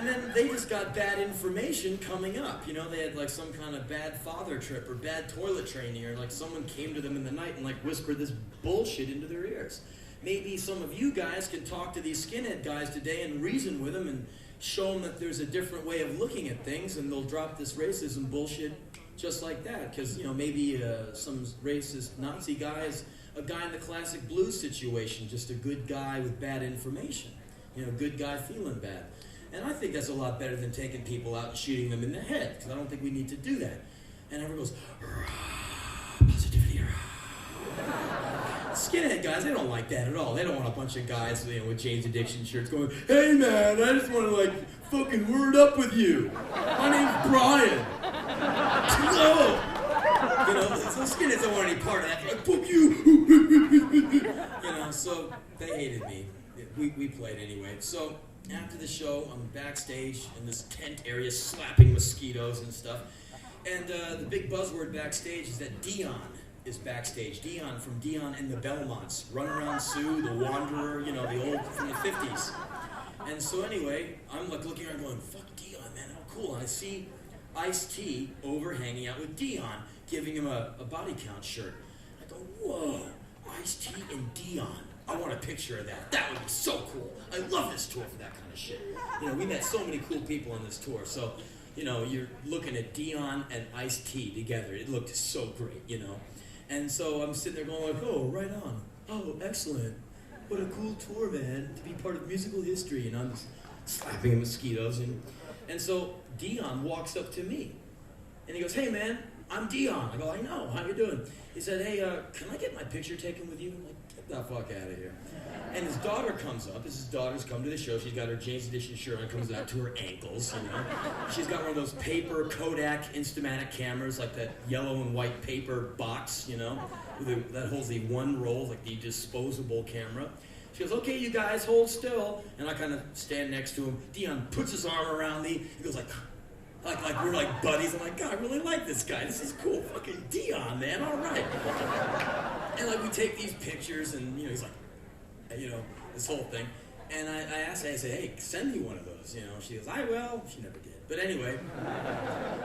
then they just got bad information coming up. They had like some kind of bad father trip or bad toilet training, or like someone came to them in the night and like whispered this bullshit into their ears. Maybe some of you guys can talk to these skinhead guys today and reason with them and show them that there's a different way of looking at things, and they'll drop this racism bullshit just like that. Because, maybe some racist Nazi guy is a guy in the classic blues situation, just a good guy with bad information. Good guy feeling bad. And I think that's a lot better than taking people out and shooting them in the head, because I don't think we need to do that. And everyone goes, positivity, Skinhead guys, they don't like that at all. They don't want a bunch of guys, with Jane's Addiction shirts going, hey man, I just want to fucking word up with you. My name's Brian. No. So skinheads don't want any part of that. They're like, fuck you. So they hated me. We played anyway. So after the show, I'm backstage in this tent area slapping mosquitoes and stuff. And the big buzzword backstage is that Dion is backstage. Dion from Dion and the Belmonts. Run Around Sue, The Wanderer, the old from the 50s. And so anyway, I'm like looking around going, fuck Dion, man, how cool. And I see Ice-T over hanging out with Dion, giving him a body count shirt. I go, whoa, Ice-T and Dion. I want a picture of that. That would be so cool. I love this tour for that kind of shit. We met so many cool people on this tour. So, you're looking at Dion and Ice-T together. It looked so great, And so I'm sitting there going like, oh, right on. Oh, excellent. What a cool tour, man, to be part of musical history. And I'm just slapping mosquitoes. And so Dion walks up to me. And he goes, hey, man, I'm Dion. I go, I know. How you doing? He said, hey, can I get my picture taken with you? I'm like, get the fuck out of here. And his daughter comes up. His daughter's come to the show. She's got her Jane's Addiction shirt on, comes out to her ankles, She's got one of those paper Kodak Instamatic cameras, like that yellow and white paper box, that holds the one roll, like the disposable camera. She goes, okay, you guys, hold still. And I kind of stand next to him. Dion puts his arm around me. He goes like we're like buddies. I'm like, God, I really like this guy. This is cool. Fucking Dion, man. All right. And we take these pictures, and he's like, this whole thing. And I asked her, I said, hey, send me one of those. She goes, I will. She never did. But anyway,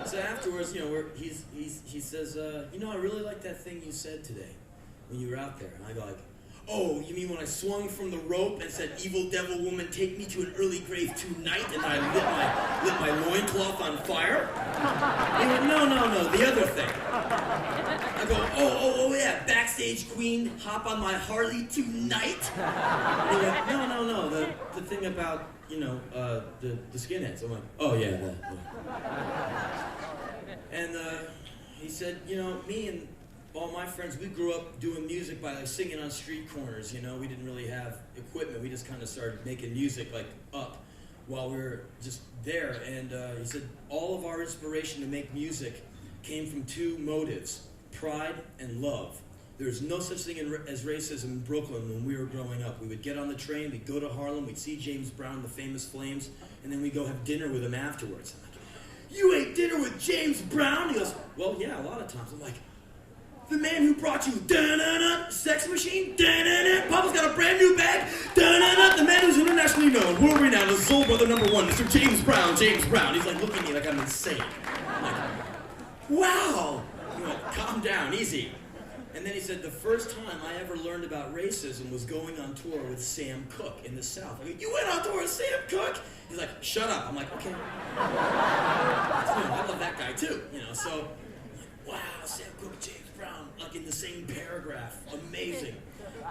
so afterwards, he says, I really like that thing you said today when you were out there. And I go like, oh, you mean when I swung from the rope and said, evil devil woman, take me to an early grave tonight, and I lit my loincloth on fire? He went, no, the other thing. I go, oh, yeah, backstage queen, hop on my Harley tonight? And he went, no, the thing about, the skinheads. I'm like, oh, yeah, that. And he said, me and all my friends, we grew up doing music by singing on street corners, We didn't really have equipment. We just kind of started making music up while we were just there. And he said all of our inspiration to make music came from two motives, pride and love. There's no such thing as racism in Brooklyn when we were growing up. We would get on the train, we'd go to Harlem, we'd see James Brown, the Famous Flames, and then we'd go have dinner with him afterwards. I'm like, you ate dinner with James Brown? He goes, well, yeah, a lot of times. I'm like, the man who brought you da-na-na, Sex Machine, da-na-na, Papa's got a brand new bag, da-na-na, the man who's internationally known, world renowned, the Soul Brother #1, Mr. James Brown. He's like looking at me like I'm insane. I'm like, wow. Calm down, easy. And then he said, the first time I ever learned about racism was going on tour with Sam Cooke in the South. I go, you went on tour with Sam Cooke? He's like, shut up. I'm like, okay. I love that guy too, so I'm like, wow, Sam Cooke, James Brown, like in the same paragraph. Amazing.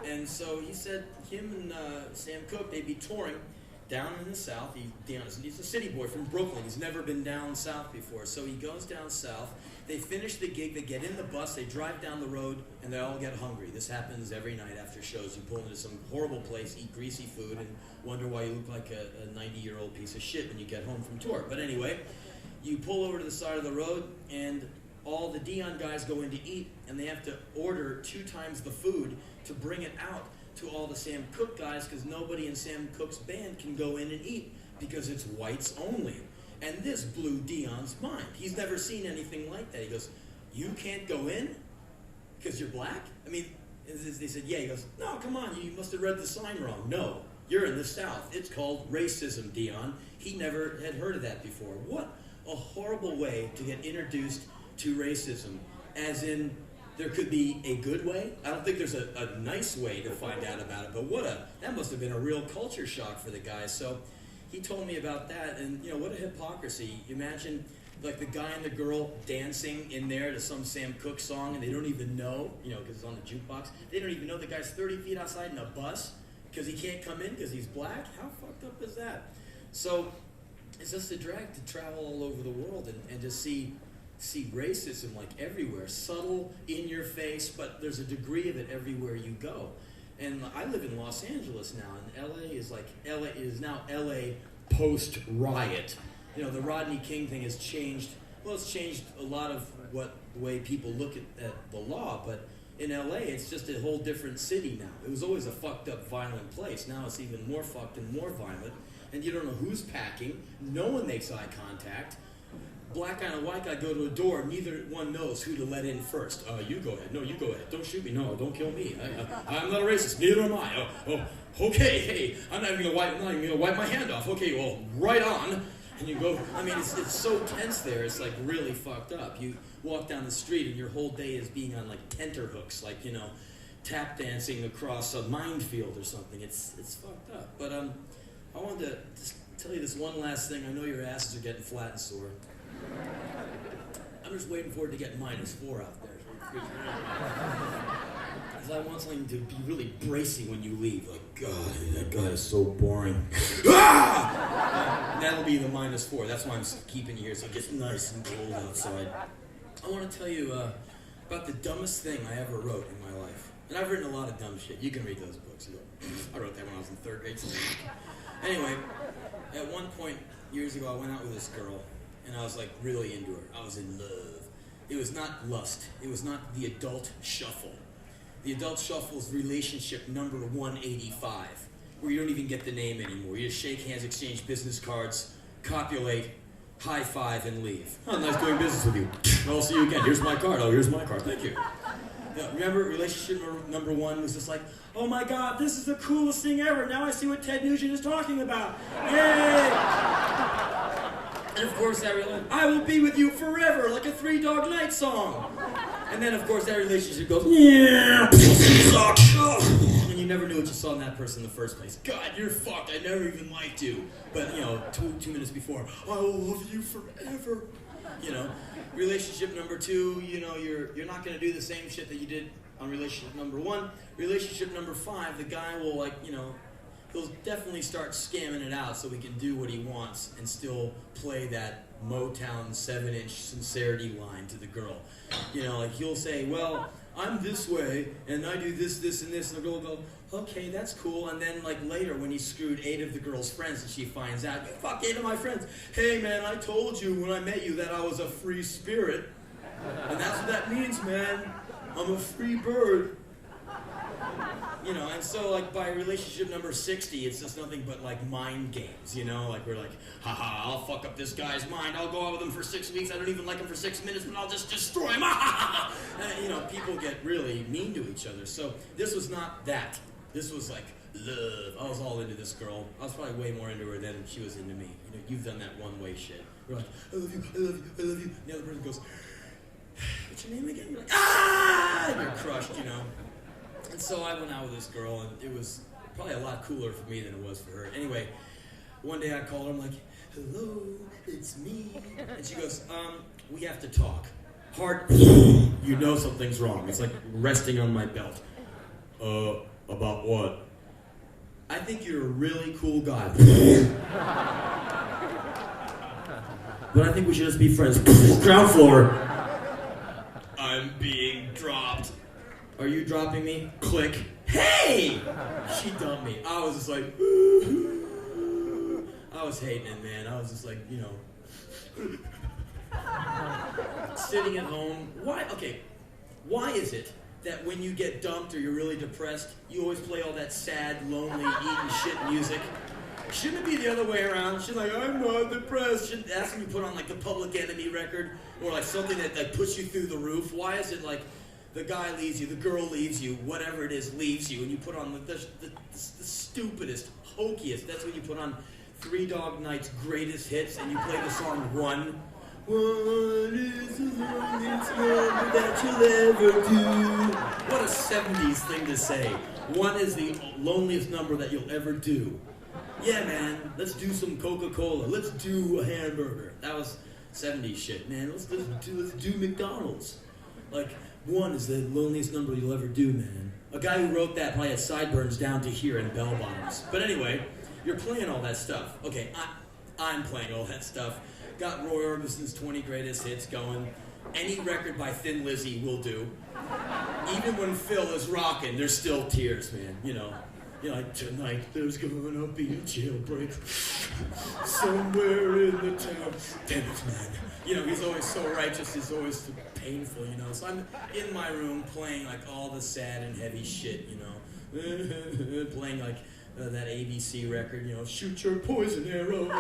And so he said him and Sam Cooke, they'd be touring down in the South. He's a city boy from Brooklyn. He's never been down south before. So he goes down south. They finish the gig. They get in the bus. They drive down the road, and they all get hungry. This happens every night after shows. You pull into some horrible place, eat greasy food, and wonder why you look like a 90-year-old piece of shit when you get home from tour. But anyway, you pull over to the side of the road, and all the Dion guys go in to eat, and they have to order 2 times the food to bring it out to all the Sam Cooke guys, because nobody in Sam Cooke's band can go in and eat because it's whites only. And this blew Dion's mind. He's never seen anything like that. He goes, you can't go in because you're black? I mean, they said, yeah. He goes, no, come on, you must have read the sign wrong. No, you're in the South. It's called racism, Dion. He never had heard of that before. What a horrible way to get introduced to racism, as in there could be a good way. I don't think there's a nice way to find out about it, but that must have been a real culture shock for the guy. So he told me about that, and what a hypocrisy. Imagine like the guy and the girl dancing in there to some Sam Cooke song, and they don't even know, because it's on the jukebox. They don't even know the guy's 30 feet outside in a bus because he can't come in because he's black. How fucked up is that? So it's just a drag to travel all over the world and just see racism like everywhere, subtle, in your face, but there's a degree of it everywhere you go. And I live in Los Angeles now, and LA is now LA post-riot. The Rodney King thing has changed. Well, it's changed a lot of the way people look at the law, but in LA, it's just a whole different city now. It was always a fucked up, violent place. Now it's even more fucked and more violent, and you don't know who's packing. No one makes eye contact. Black guy and a white guy go to a door, neither one knows who to let in first. You go ahead. No, you go ahead. Don't shoot me. No, don't kill me. I'm not a racist. Neither am I. Okay. Hey, I'm not even gonna wipe my hand off. Okay, well, right on. And you go. I mean, it's so tense there. It's like really fucked up. You walk down the street and your whole day is being on like tenterhooks, like tap dancing across a minefield or something. It's fucked up. But I wanted to just tell you this one last thing. I know your asses are getting flat and sore. I'm just waiting for it to get -4 out there. Because I want something to be really bracing when you leave. Like, God, that guy is so boring. That'll be the -4. That's why I'm keeping you here, so it gets nice and cold outside. I want to tell you about the dumbest thing I ever wrote in my life. And I've written a lot of dumb shit. You can read those books. I wrote that when I was in 3rd grade. Anyway, at one point, years ago, I went out with this girl. And I was like really into her. I was in love. It was not lust. It was not the adult shuffle. The adult shuffle is relationship number 185, where you don't even get the name anymore. You just shake hands, exchange business cards, copulate, high five, and leave. Oh, nice doing business with you. I'll see you again. Here's my card. Oh, here's my card. Thank you. Now, remember, relationship number 1 was just like, oh my God, this is the coolest thing ever. Now I see what Ted Nugent is talking about. Yay! And of course that relationship, I will be with you forever, like a 3 Dog Night song. And then of course that relationship goes, yeah, and you never knew what you saw in that person in the first place. God, you're fucked, I never even liked you. But 2 minutes before, I will love you forever. Relationship number 2, you're not gonna do the same shit that you did on relationship number 1. Relationship number 5, the guy will he'll definitely start scamming it out so he can do what he wants and still play that Motown 7-inch sincerity line to the girl. He'll say, well, I'm this way, and I do this, this, and this, and the girl will go, okay, that's cool. And then, later, when he screwed 8 of the girl's friends and she finds out, you fuck 8 of my friends. Hey, man, I told you when I met you that I was a free spirit. And that's what that means, man. I'm a free bird. And so, by relationship number 60, it's just nothing but, mind games, we're like, haha, I'll fuck up this guy's mind, I'll go out with him for 6 weeks, I don't even like him for 6 minutes, but I'll just destroy him, and, people get really mean to each other. So, this was not that. This was, love. I was all into this girl. I was probably way more into her than she was into me. You've done that one-way shit. We're like, I love you, I love you, I love you. And the other person goes, what's your name again? You're like, ah! And you're crushed, you know. And so I went out with this girl, and it was probably a lot cooler for me than it was for her. Anyway, one day I called her, I'm like, hello, it's me. And she goes, we have to talk. Hard, you know something's wrong. It's like resting on my belt. About what? I think you're a really cool guy. But I think we should just be friends. Ground floor. I'm being dropped. Are you dropping me? Click. Hey! She dumped me. I was just like, I was hating it, man. I was just like, you know, sitting at home. Why is it that when you get dumped or you're really depressed, you always play all that sad, lonely, eating shit music? Shouldn't it be the other way around? She's like, I'm not depressed. That's when you put on like the Public Enemy record or like something that like puts you through the roof. Why is it like the guy leaves you, the girl leaves you, whatever it is leaves you, and you put on the stupidest, hokiest, that's when you put on Three Dog Night's greatest hits and you play the song One. What is the longest number that you'll ever do? What a 70s thing to say. One is the loneliest number that you'll ever do. Yeah, man, let's do some Coca-Cola. Let's do a hamburger. That was 70s shit, man. Let's do McDonald's. Like, one is the loneliest number you'll ever do, man. A guy who wrote that probably had sideburns down to here and bell bottoms. But anyway, you're playing all that stuff. Okay, I'm playing all that stuff. Got Roy Orbison's 20 greatest hits going. Any record by Thin Lizzy will do. Even when Phil is rocking, there's still tears, man. You know, like, tonight there's gonna be a jailbreak somewhere in the town. Damn it, man. You know, he's always so righteous, he's always so painful, you know. So I'm in my room playing like all the sad and heavy shit, you know. Playing like that ABC record, you know, shoot your poison arrow. You know,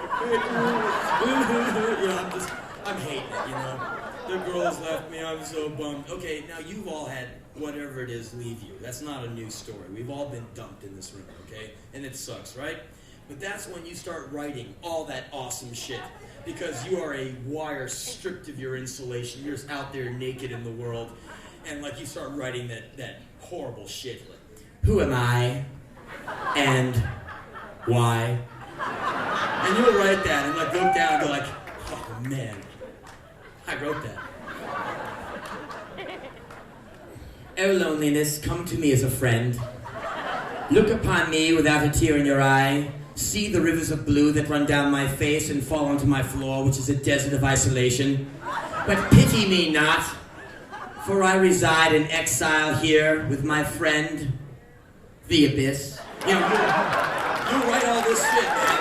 I'm hating it, you know. The girls left me, I'm so bummed. Okay, now you've all had whatever it is leave you. That's not a new story. We've all been dumped in this room, okay? And it sucks, right? But that's when you start writing all that awesome shit. Because you are a wire stripped of your insulation. You're just out there naked in the world. And like you start writing that horrible shit. Like, who am I? And why? And you'll write that and like look down and go like, oh man, I wrote that. Oh loneliness, come to me as a friend. Look upon me without a tear in your eye. See the rivers of blue that run down my face and fall onto my floor, which is a desert of isolation. But pity me not, for I reside in exile here with my friend, the abyss. You know, you'll write all this shit, man.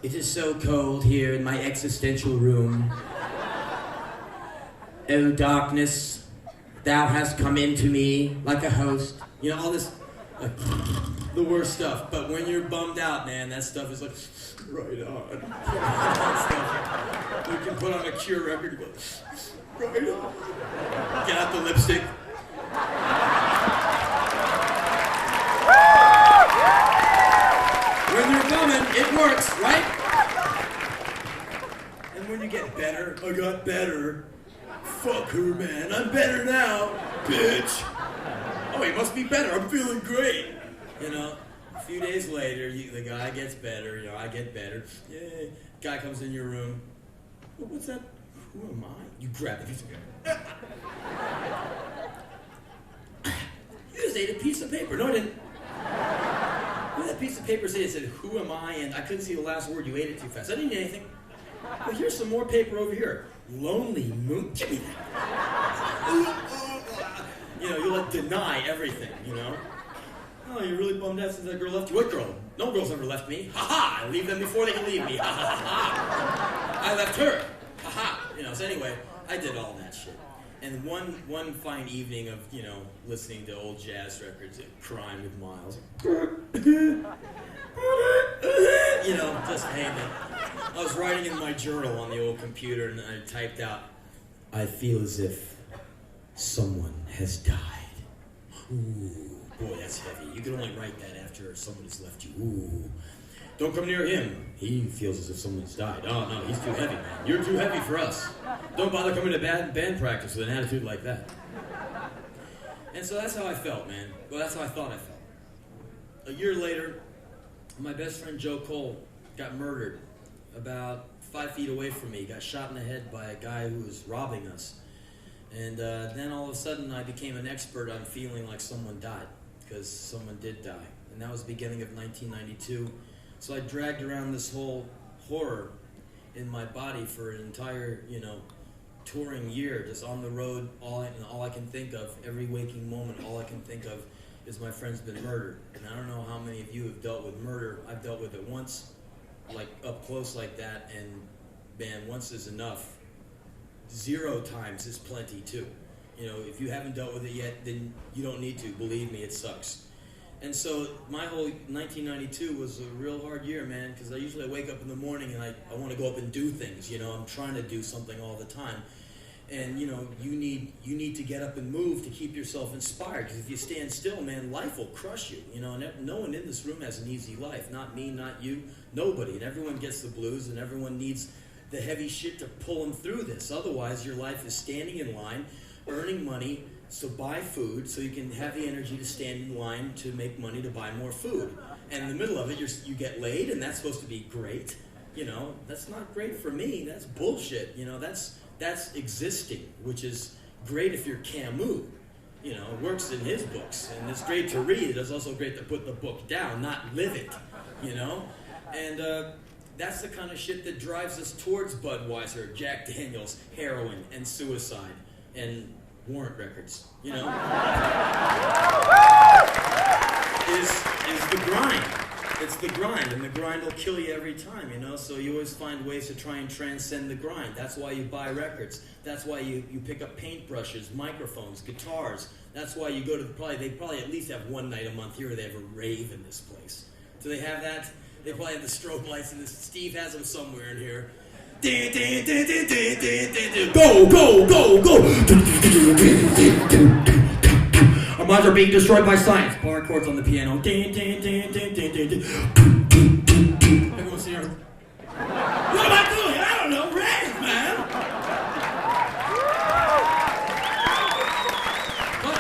It is so cold here in my existential room. O darkness, thou hast come into me like a host. You know, all this, like, the worst stuff. But when you're bummed out, man, that stuff is like, right on. You can put on a Cure record and go, right on. Get out the lipstick. When you're bumming, it works, right? And when you get better, I got better. Fuck her, man. I'm better now, bitch. Oh, he must be better. I'm feeling great. You know, a few days later, the guy gets better. You know, I get better. Yay. Guy comes in your room. Well, what's that? Who am I? You grab the piece of paper. You just ate a piece of paper. No, I didn't. What did that piece of paper say? It said, who am I? And I couldn't see the last word. You ate it too fast. I didn't eat anything. Well, here's some more paper over here. Lonely moon. Give me that. You know, you like deny everything, you know? Oh, you're really bummed out since that girl left you. What girl? No girl's ever left me. Ha ha! I leave them before they can leave me. Ha ha ha! I left her. Ha ha! You know, so anyway, I did all that shit. And one fine evening of, you know, listening to old jazz records and crying with Miles. You know, just hating it. I was writing in my journal on the old computer and I typed out, I feel as if someone has died. Ooh, boy, that's heavy. You can only write that after someone has left you. Ooh. Don't come near him. He feels as if someone's died. Oh, no, he's too heavy, man. You're too heavy for us. Don't bother coming to band practice with an attitude like that. And so that's how I felt, man. Well, that's how I thought I felt. A year later, my best friend Joe Cole got murdered about 5 feet away from me. He got shot in the head by a guy who was robbing us. And then all of a sudden I became an expert on feeling like someone died, because someone did die. And that was the beginning of 1992. So I dragged around this whole horror in my body for an entire, touring year, just on the road. All I can think of, every waking moment, all I can think of is my friend's been murdered. And I don't know how many of you have dealt with murder. I've dealt with it once, like up close like that, and man, once is enough. 0 times is plenty too. If you haven't dealt with it yet, then you don't need to. Believe me, it sucks. And so my whole 1992 was a real hard year, man, because I usually wake up in the morning and I want to go up and do things. I'm trying to do something all the time. And, you need to get up and move to keep yourself inspired, because if you stand still, man, life will crush you. No one in this room has an easy life. Not me, not you, nobody. And everyone gets the blues, and everyone needs the heavy shit to pull them through this. Otherwise, your life is standing in line, earning money, so buy food so you can have the energy to stand in line to make money to buy more food. And in the middle of it, you get laid, and that's supposed to be great. That's not great for me. That's bullshit. That's existing, which is great if you're Camus. It works in his books, and it's great to read. It's also great to put the book down, not live it. And that's the kind of shit that drives us towards Budweiser, Jack Daniels, heroin, and suicide, and warrant records, is the grind. It's the grind, and the grind will kill you every time, so you always find ways to try and transcend the grind. That's why you buy records. That's why you pick up paintbrushes, microphones, guitars. That's why you go to they probably at least have one night a month here where they have a rave in this place. Do they have that? They probably have the strobe lights, and Steve has them somewhere in here. Go, go, go, go! Our minds are being destroyed by science. Bar chords on the piano. Everyone's here. What am I doing? I don't know. Rave, man! But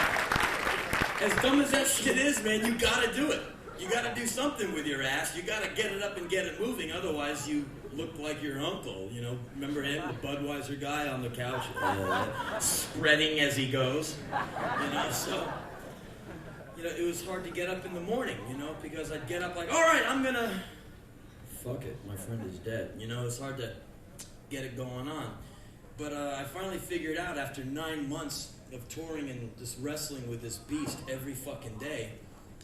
as dumb as that shit is, man, you gotta do it. You gotta do something with your ass. You gotta get it up and get it moving. Otherwise, you look like your uncle. Remember him, the Budweiser guy on the couch, spreading as he goes. So, it was hard to get up in the morning, because I'd get up like, all right, I'm gonna, fuck it, my friend is dead. It's hard to get it going on. But I finally figured out after 9 months of touring and just wrestling with this beast every fucking day,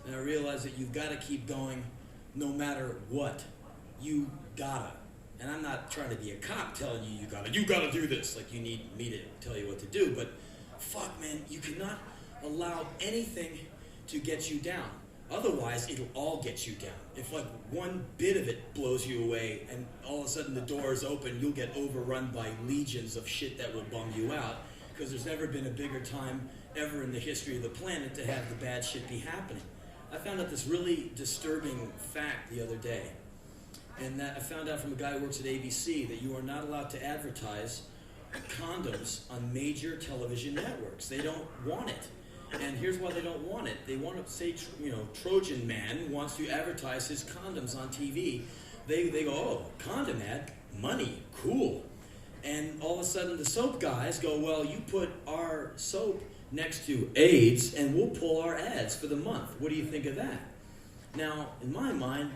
and I realized that you've got to keep going no matter what. You gotta. And I'm not trying to be a cop telling you you gotta do this, like you need me to tell you what to do, but fuck, man, you cannot allow anything to get you down. Otherwise, it'll all get you down. If like one bit of it blows you away and all of a sudden the door is open, you'll get overrun by legions of shit that will bum you out, because there's never been a bigger time ever in the history of the planet to have the bad shit be happening. I found out this really disturbing fact the other day. And that I found out from a guy who works at ABC that you are not allowed to advertise condoms on major television networks. They don't want it. And here's why they don't want it. They want to say, Trojan Man wants to advertise his condoms on TV. They go, oh, condom ad, money, cool. And all of a sudden the soap guys go, well, you put our soap next to AIDS and we'll pull our ads for the month. What do you think of that? Now, in my mind,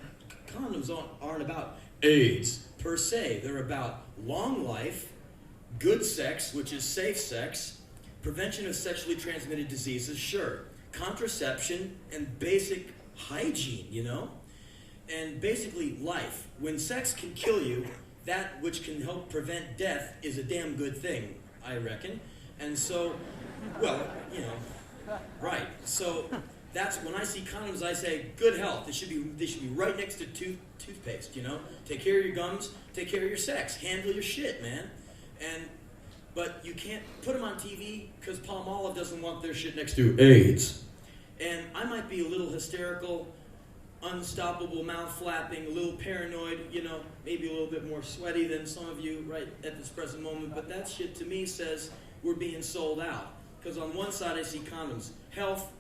condoms aren't about AIDS per se. They're about long life, good sex, which is safe sex, prevention of sexually transmitted diseases, sure, contraception, and basic hygiene, And basically life. When sex can kill you, that which can help prevent death is a damn good thing, I reckon. And so, well, right. So that's when I see condoms, I say, good health. They should be right next to toothpaste, Take care of your gums, take care of your sex, handle your shit, man. But you can't put them on TV because Palmolive doesn't want their shit next to AIDS. And I might be a little hysterical, unstoppable mouth flapping, a little paranoid, you know, maybe a little bit more sweaty than some of you right at this present moment, but that shit to me says we're being sold out. Because on one side I see condoms, health,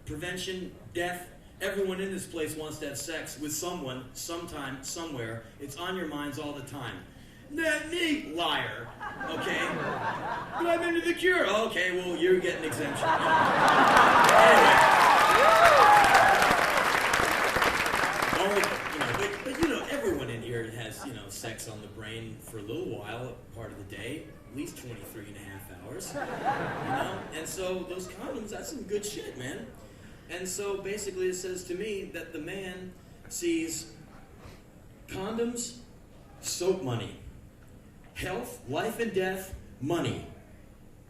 prevention, death. Everyone in this place wants to have sex with someone, sometime, somewhere. It's on your minds all the time. Not me, liar. Okay? But I'm into the cure. Okay, well, you're getting exemption. Anyway. But you know, everyone in here has, you know, sex on the brain for a little while, part of the day, at least 23 and a half hours. You know? And so those condoms, that's some good shit, man. And so basically it says to me that the man sees condoms, soap money, health, life and death, money.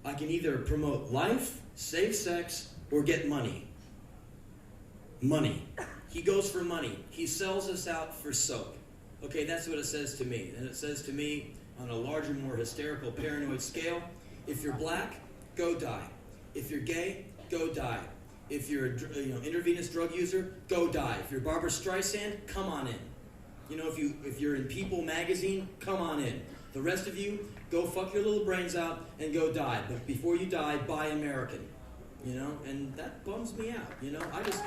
I can either promote life, save sex, or get money. Money. He goes for money. He sells us out for soap. Okay, that's what it says to me. And it says to me on a larger, more hysterical, paranoid scale, if you're black, go die. If you're gay, go die. If you're a intravenous drug user, go die. If you're Barbara Streisand, come on in. You know, if you're in People magazine, come on in. The rest of you, go fuck your little brains out and go die. But before you die, buy American. You know, and that bums me out. You know, because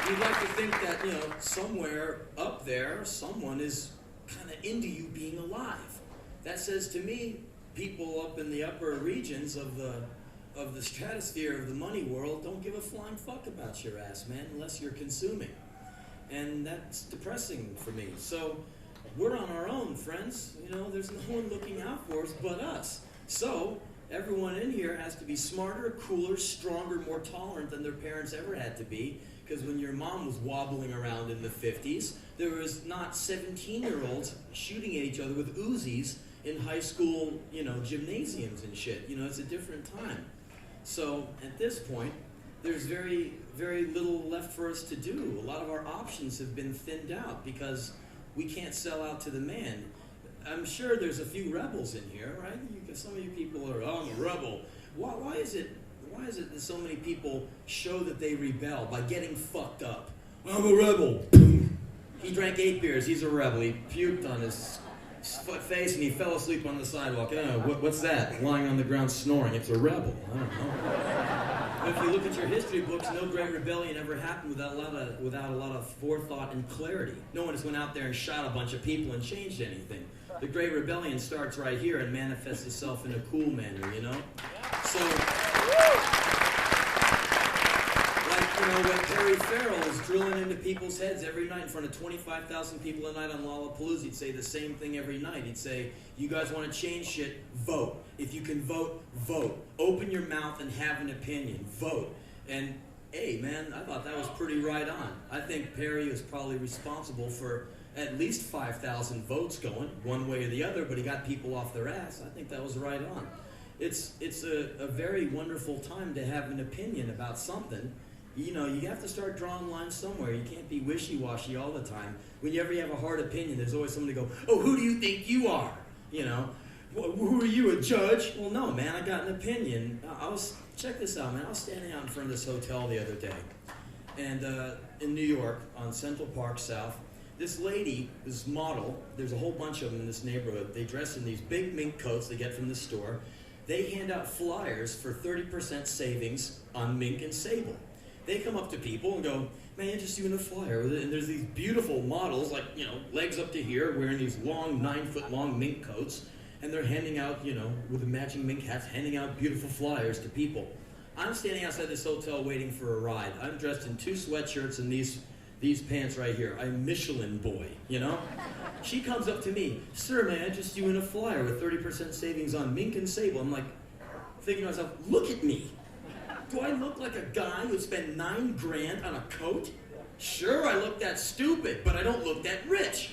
you'd like to think that, you know, somewhere up there, someone is kind of into you being alive. That says to me, people up in the upper regions of the stratosphere of the money world don't give a flying fuck about your ass, man, unless you're consuming. And that's depressing for me. So we're on our own, friends. You know, there's no one looking out for us but us. So everyone in here has to be smarter, cooler, stronger, more tolerant than their parents ever had to be. Because when your mom was wobbling around in the 50s, there was not 17-year-olds shooting at each other with Uzis in high school, you know, gymnasiums and shit. You know, it's a different time. So at this point, there's very, very little left for us to do. A lot of our options have been thinned out because we can't sell out to the man. I'm sure there's a few rebels in here, right? Some of you people are, oh, I'm a rebel. Why is it that so many people show that they rebel by getting fucked up? I'm a rebel. He drank 8 beers. He's a rebel. He puked on his face and he fell asleep on the sidewalk. Oh, what's that? Lying on the ground snoring. It's a rebel. I don't know. If you look at your history books, no great rebellion ever happened without a lot of forethought and clarity. No one just went out there and shot a bunch of people and changed anything. The Great Rebellion starts right here and manifests itself in a cool manner, you know? So, like, you know, when Perry Farrell is drilling into people's heads every night in front of 25,000 people a night on Lollapalooza, he'd say the same thing every night. He'd say, you guys want to change shit? Vote. If you can vote, vote. Open your mouth and have an opinion. Vote. And, hey, man, I thought that was pretty right on. I think Perry is probably responsible for at least 5,000 votes going, one way or the other, but he got people off their ass. I think that was right on. It's a very wonderful time to have an opinion about something. You know, you have to start drawing lines somewhere. You can't be wishy-washy all the time. Whenever you have a hard opinion, there's always someone to go, oh, who do you think you are? You know, who are you, a judge? Well, no, man, I got an opinion. Check this out, man. I was standing out in front of this hotel the other day, and in New York, on Central Park South, this lady, this model, there's a whole bunch of them in this neighborhood. They dress in these big mink coats they get from the store. They hand out flyers for 30% savings on mink and sable. They come up to people and go, man, just doing a flyer. And there's these beautiful models, like, you know, legs up to here, wearing these long, 9-foot-long mink coats. And they're handing out, you know, with the matching mink hats, handing out beautiful flyers to people. I'm standing outside this hotel waiting for a ride. I'm dressed in 2 sweatshirts and these pants right here. I'm Michelin boy, you know? She comes up to me, sir, man, just doing a flyer with 30% savings on mink and sable. I'm like, thinking to myself, look at me. Do I look like a guy who spent $9 grand on a coat? Sure, I look that stupid, but I don't look that rich.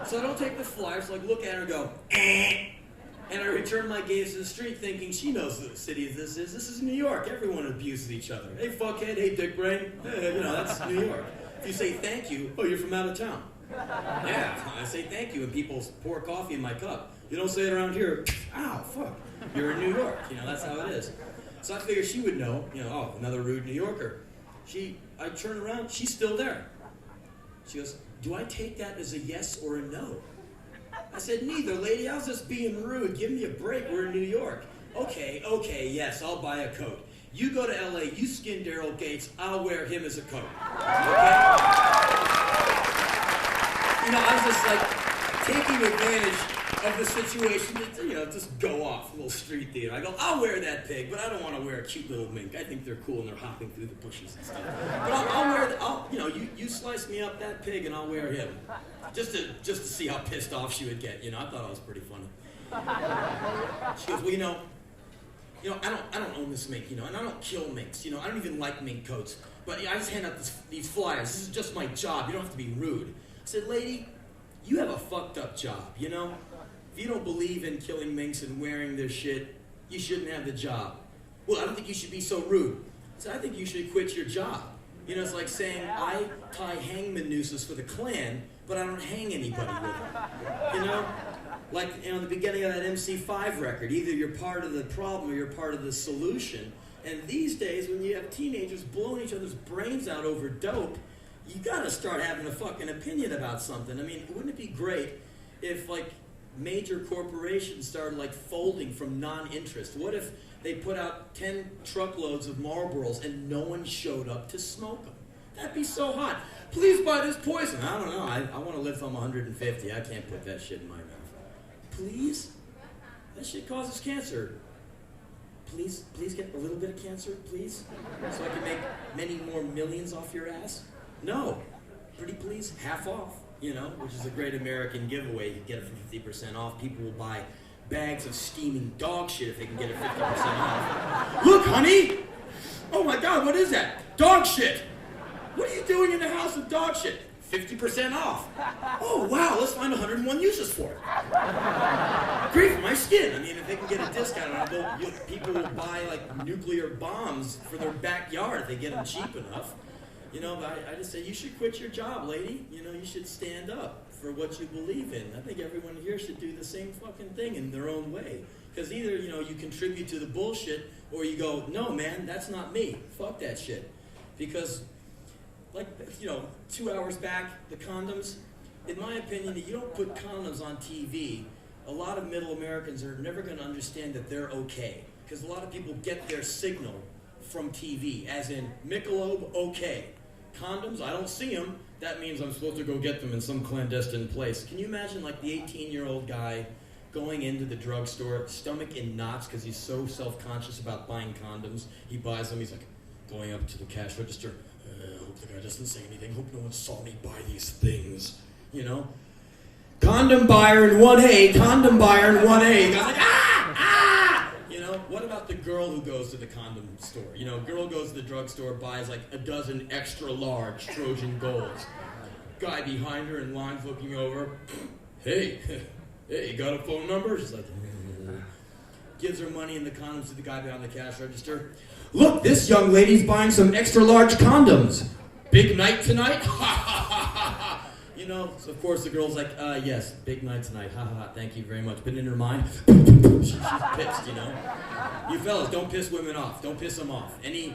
So I don't take the flyer, so I look at her and go, eh. And I return my gaze to the street thinking she knows the city this is. This is New York. Everyone abuses each other. Hey, fuckhead. Hey, dick brain. Hey, you know, that's New York. If you say thank you, oh, you're from out of town. Yeah, I say thank you and people pour coffee in my cup. You don't say it around here, ow, fuck. You're in New York. You know, that's how it is. So I figured she would know, oh, another rude New Yorker. I turn around, she's still there. She goes, do I take that as a yes or a no? I said, neither, lady. I was just being rude. Give me a break. We're in New York. Okay, yes, I'll buy a coat. You go to LA, you skin Daryl Gates, I'll wear him as a coat. Okay? I was just like taking advantage of the situation to, just go off, a little street theater. I go, I'll wear that pig, but I don't want to wear a cute little mink. I think they're cool and they're hopping through the bushes and stuff. But I'll wear, you slice me up that pig and I'll wear him. Just to see how pissed off she would get. I thought it was pretty funny. She goes, well, I don't own this mink, and I don't kill minks, I don't even like mink coats. But I just hand out these flyers. This is just my job. You don't have to be rude. I said, lady, you have a fucked up job, If you don't believe in killing minks and wearing their shit, you shouldn't have the job. Well, I don't think you should be so rude. I said, I think you should quit your job. It's like saying I tie hangman nooses for the Klan, but I don't hang anybody with it. Like, the beginning of that MC5 record, either you're part of the problem or you're part of the solution. And these days, when you have teenagers blowing each other's brains out over dope, you gotta start having a fucking opinion about something. I mean, wouldn't it be great if, major corporations started, folding from non-interest? What if they put out 10 truckloads of Marlboros and no one showed up to smoke them? That'd be so hot. Please buy this poison. I don't know. I want to live till I'm 150. I can't put that shit in my mouth. Please? That shit causes cancer. Please get a little bit of cancer, please? So I can make many more millions off your ass? No. Pretty please, half off, which is a great American giveaway. You get it for 50% off. People will buy bags of steaming dog shit if they can get it 50% off. Look, honey! Oh my God, what is that? Dog shit! What are you doing in the house with dog shit? 50% off. Oh, wow, let's find 101 uses for it. Great for my skin. I mean, if they can get a discount, people will buy, nuclear bombs for their backyard if they get them cheap enough. But I just say, you should quit your job, lady. You should stand up for what you believe in. I think everyone here should do the same fucking thing in their own way. Because either, you contribute to the bullshit, or you go, no, man, that's not me. Fuck that shit. Because 2 hours back, the condoms, in my opinion, you don't put condoms on TV, a lot of middle Americans are never going to understand that they're okay. Because a lot of people get their signal from TV, as in Michelob, okay. Condoms, I don't see them. That means I'm supposed to go get them in some clandestine place. Can you imagine, the 18-year-old guy going into the drugstore, stomach in knots because he's so self-conscious about buying condoms. He buys them, he's going up to the cash register. Hope the guy doesn't say anything. Hope no one saw me buy these things. Condom buyer in 1A, condom buyer in 1A. The guy's ah! What about the girl who goes to the condom store? Girl goes to the drugstore, buys a dozen extra large Trojan Golds. Guy behind her in line's looking over. Hey, you got a phone number? She's like, gives her money and the condoms to the guy behind the cash register. Look, this young lady's buying some extra large condoms. Big night tonight? So of course the girl's like, yes, big night tonight. Ha ha ha, thank you very much. But in her mind, she's pissed, You fellas, don't piss women off. Don't piss them off. Any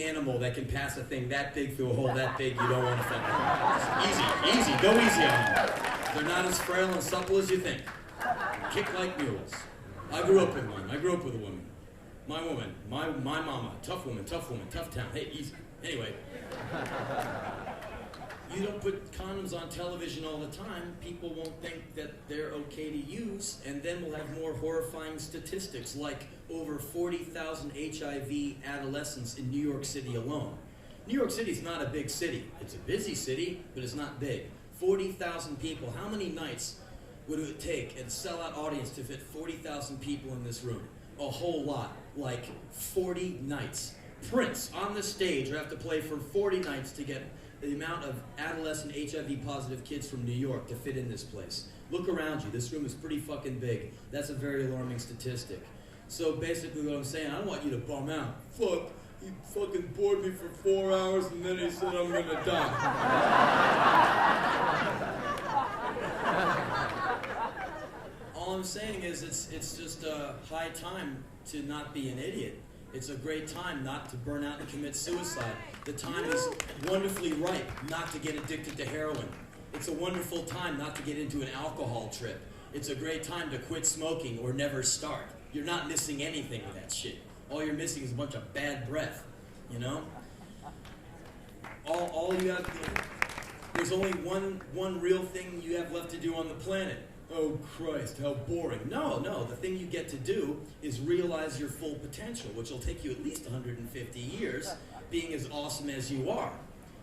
animal that can pass a thing that big through a hole that big, you don't want to fuck with. Easy, go easy on them. They're not as frail and supple as you think. Kick like mules. I grew up in one. I grew up with a woman. My woman, my mama, tough woman, tough town. Hey, easy. Anyway. You don't put condoms on television all the time, people won't think that they're okay to use, and then we'll have more horrifying statistics, like over 40,000 HIV adolescents in New York City alone. New York City's not a big city. It's a busy city, but it's not big. 40,000 people. How many nights would it take a sellout audience to fit 40,000 people in this room? A whole lot. 40 nights. Prince, on the stage, would have to play for 40 nights to get the amount of adolescent HIV-positive kids from New York to fit in this place. Look around you. This room is pretty fucking big. That's a very alarming statistic. So basically what I'm saying, I don't want you to bum out. Fuck, he fucking bored me for 4 hours and then he said I'm gonna die. All I'm saying is it's just high time to not be an idiot. It's a great time not to burn out and commit suicide. The time is wonderfully ripe not to get addicted to heroin. It's a wonderful time not to get into an alcohol trip. It's a great time to quit smoking or never start. You're not missing anything with that shit. All you're missing is a bunch of bad breath, you know? All you have to do, there's only one real thing you have left to do on the planet. Oh Christ, how boring. No, the thing you get to do is realize your full potential, which will take you at least 150 years, being as awesome as you are.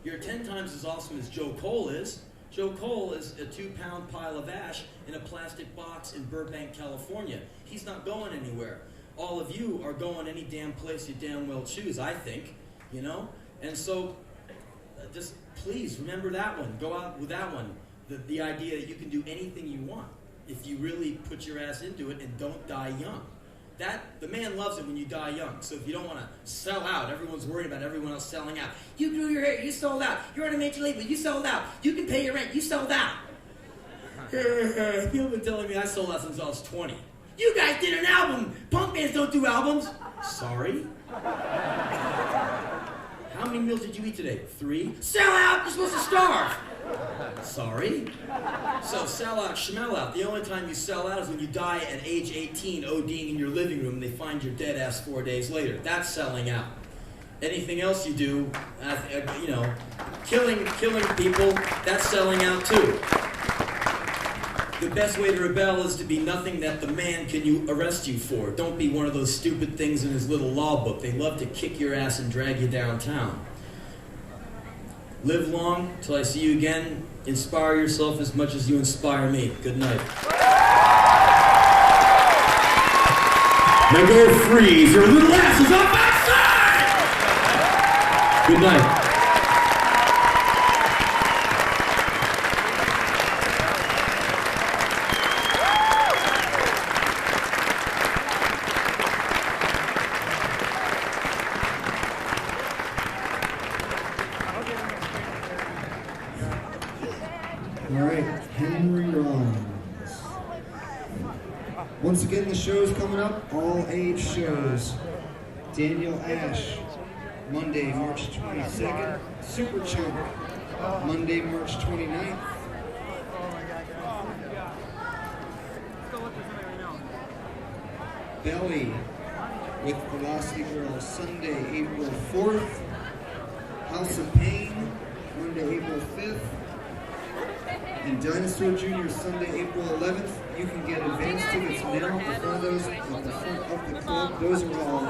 You're 10 times as awesome as Joe Cole is. Joe Cole is a 2-pound pile of ash in a plastic box in Burbank, California. He's not going anywhere. All of you are going any damn place you damn well choose, I think, you know? And so, just please remember that one. Go out with that one. The idea that you can do anything you want if you really put your ass into it and don't die young. The man loves it when you die young. So if you don't want to sell out, everyone's worried about everyone else selling out. You grew your hair, you sold out. You're on a major label, you sold out. You can pay your rent, you sold out. People have been telling me I sold out since I was 20. You guys did an album. Punk bands don't do albums. Sorry. How many meals did you eat today? 3. Sell out, you're supposed to starve. Sorry. So sell out, schmell out. The only time you sell out is when you die at age 18 ODing in your living room and they find your dead ass 4 days later. That's selling out. Anything else you do, you know, killing people, that's selling out too. The best way to rebel is to be nothing that the man can arrest you for. Don't be one of those stupid things in his little law book. They love to kick your ass and drag you downtown. Live long till I see you again. Inspire yourself as much as you inspire me. Good night. Now go freeze your little asses up outside! Good night. All right, Henry Rollins. Once again, the show's coming up, all age shows. Daniel Ash, Monday, March 22nd. Super Chunk, Monday, March 29th. Belly with Velocity Girl, Sunday, April 4th. House of Pain, Monday, April 5th. And Dinosaur Jr. Sunday, April 11th. You can get advance tickets now at the front of those, at the front of the club. Those are all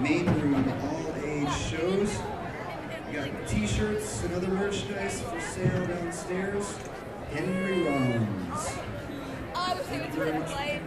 main room, all age shows. We got t-shirts and other merchandise for sale downstairs. Henry Rollins. Oh, I wish they would turn the light.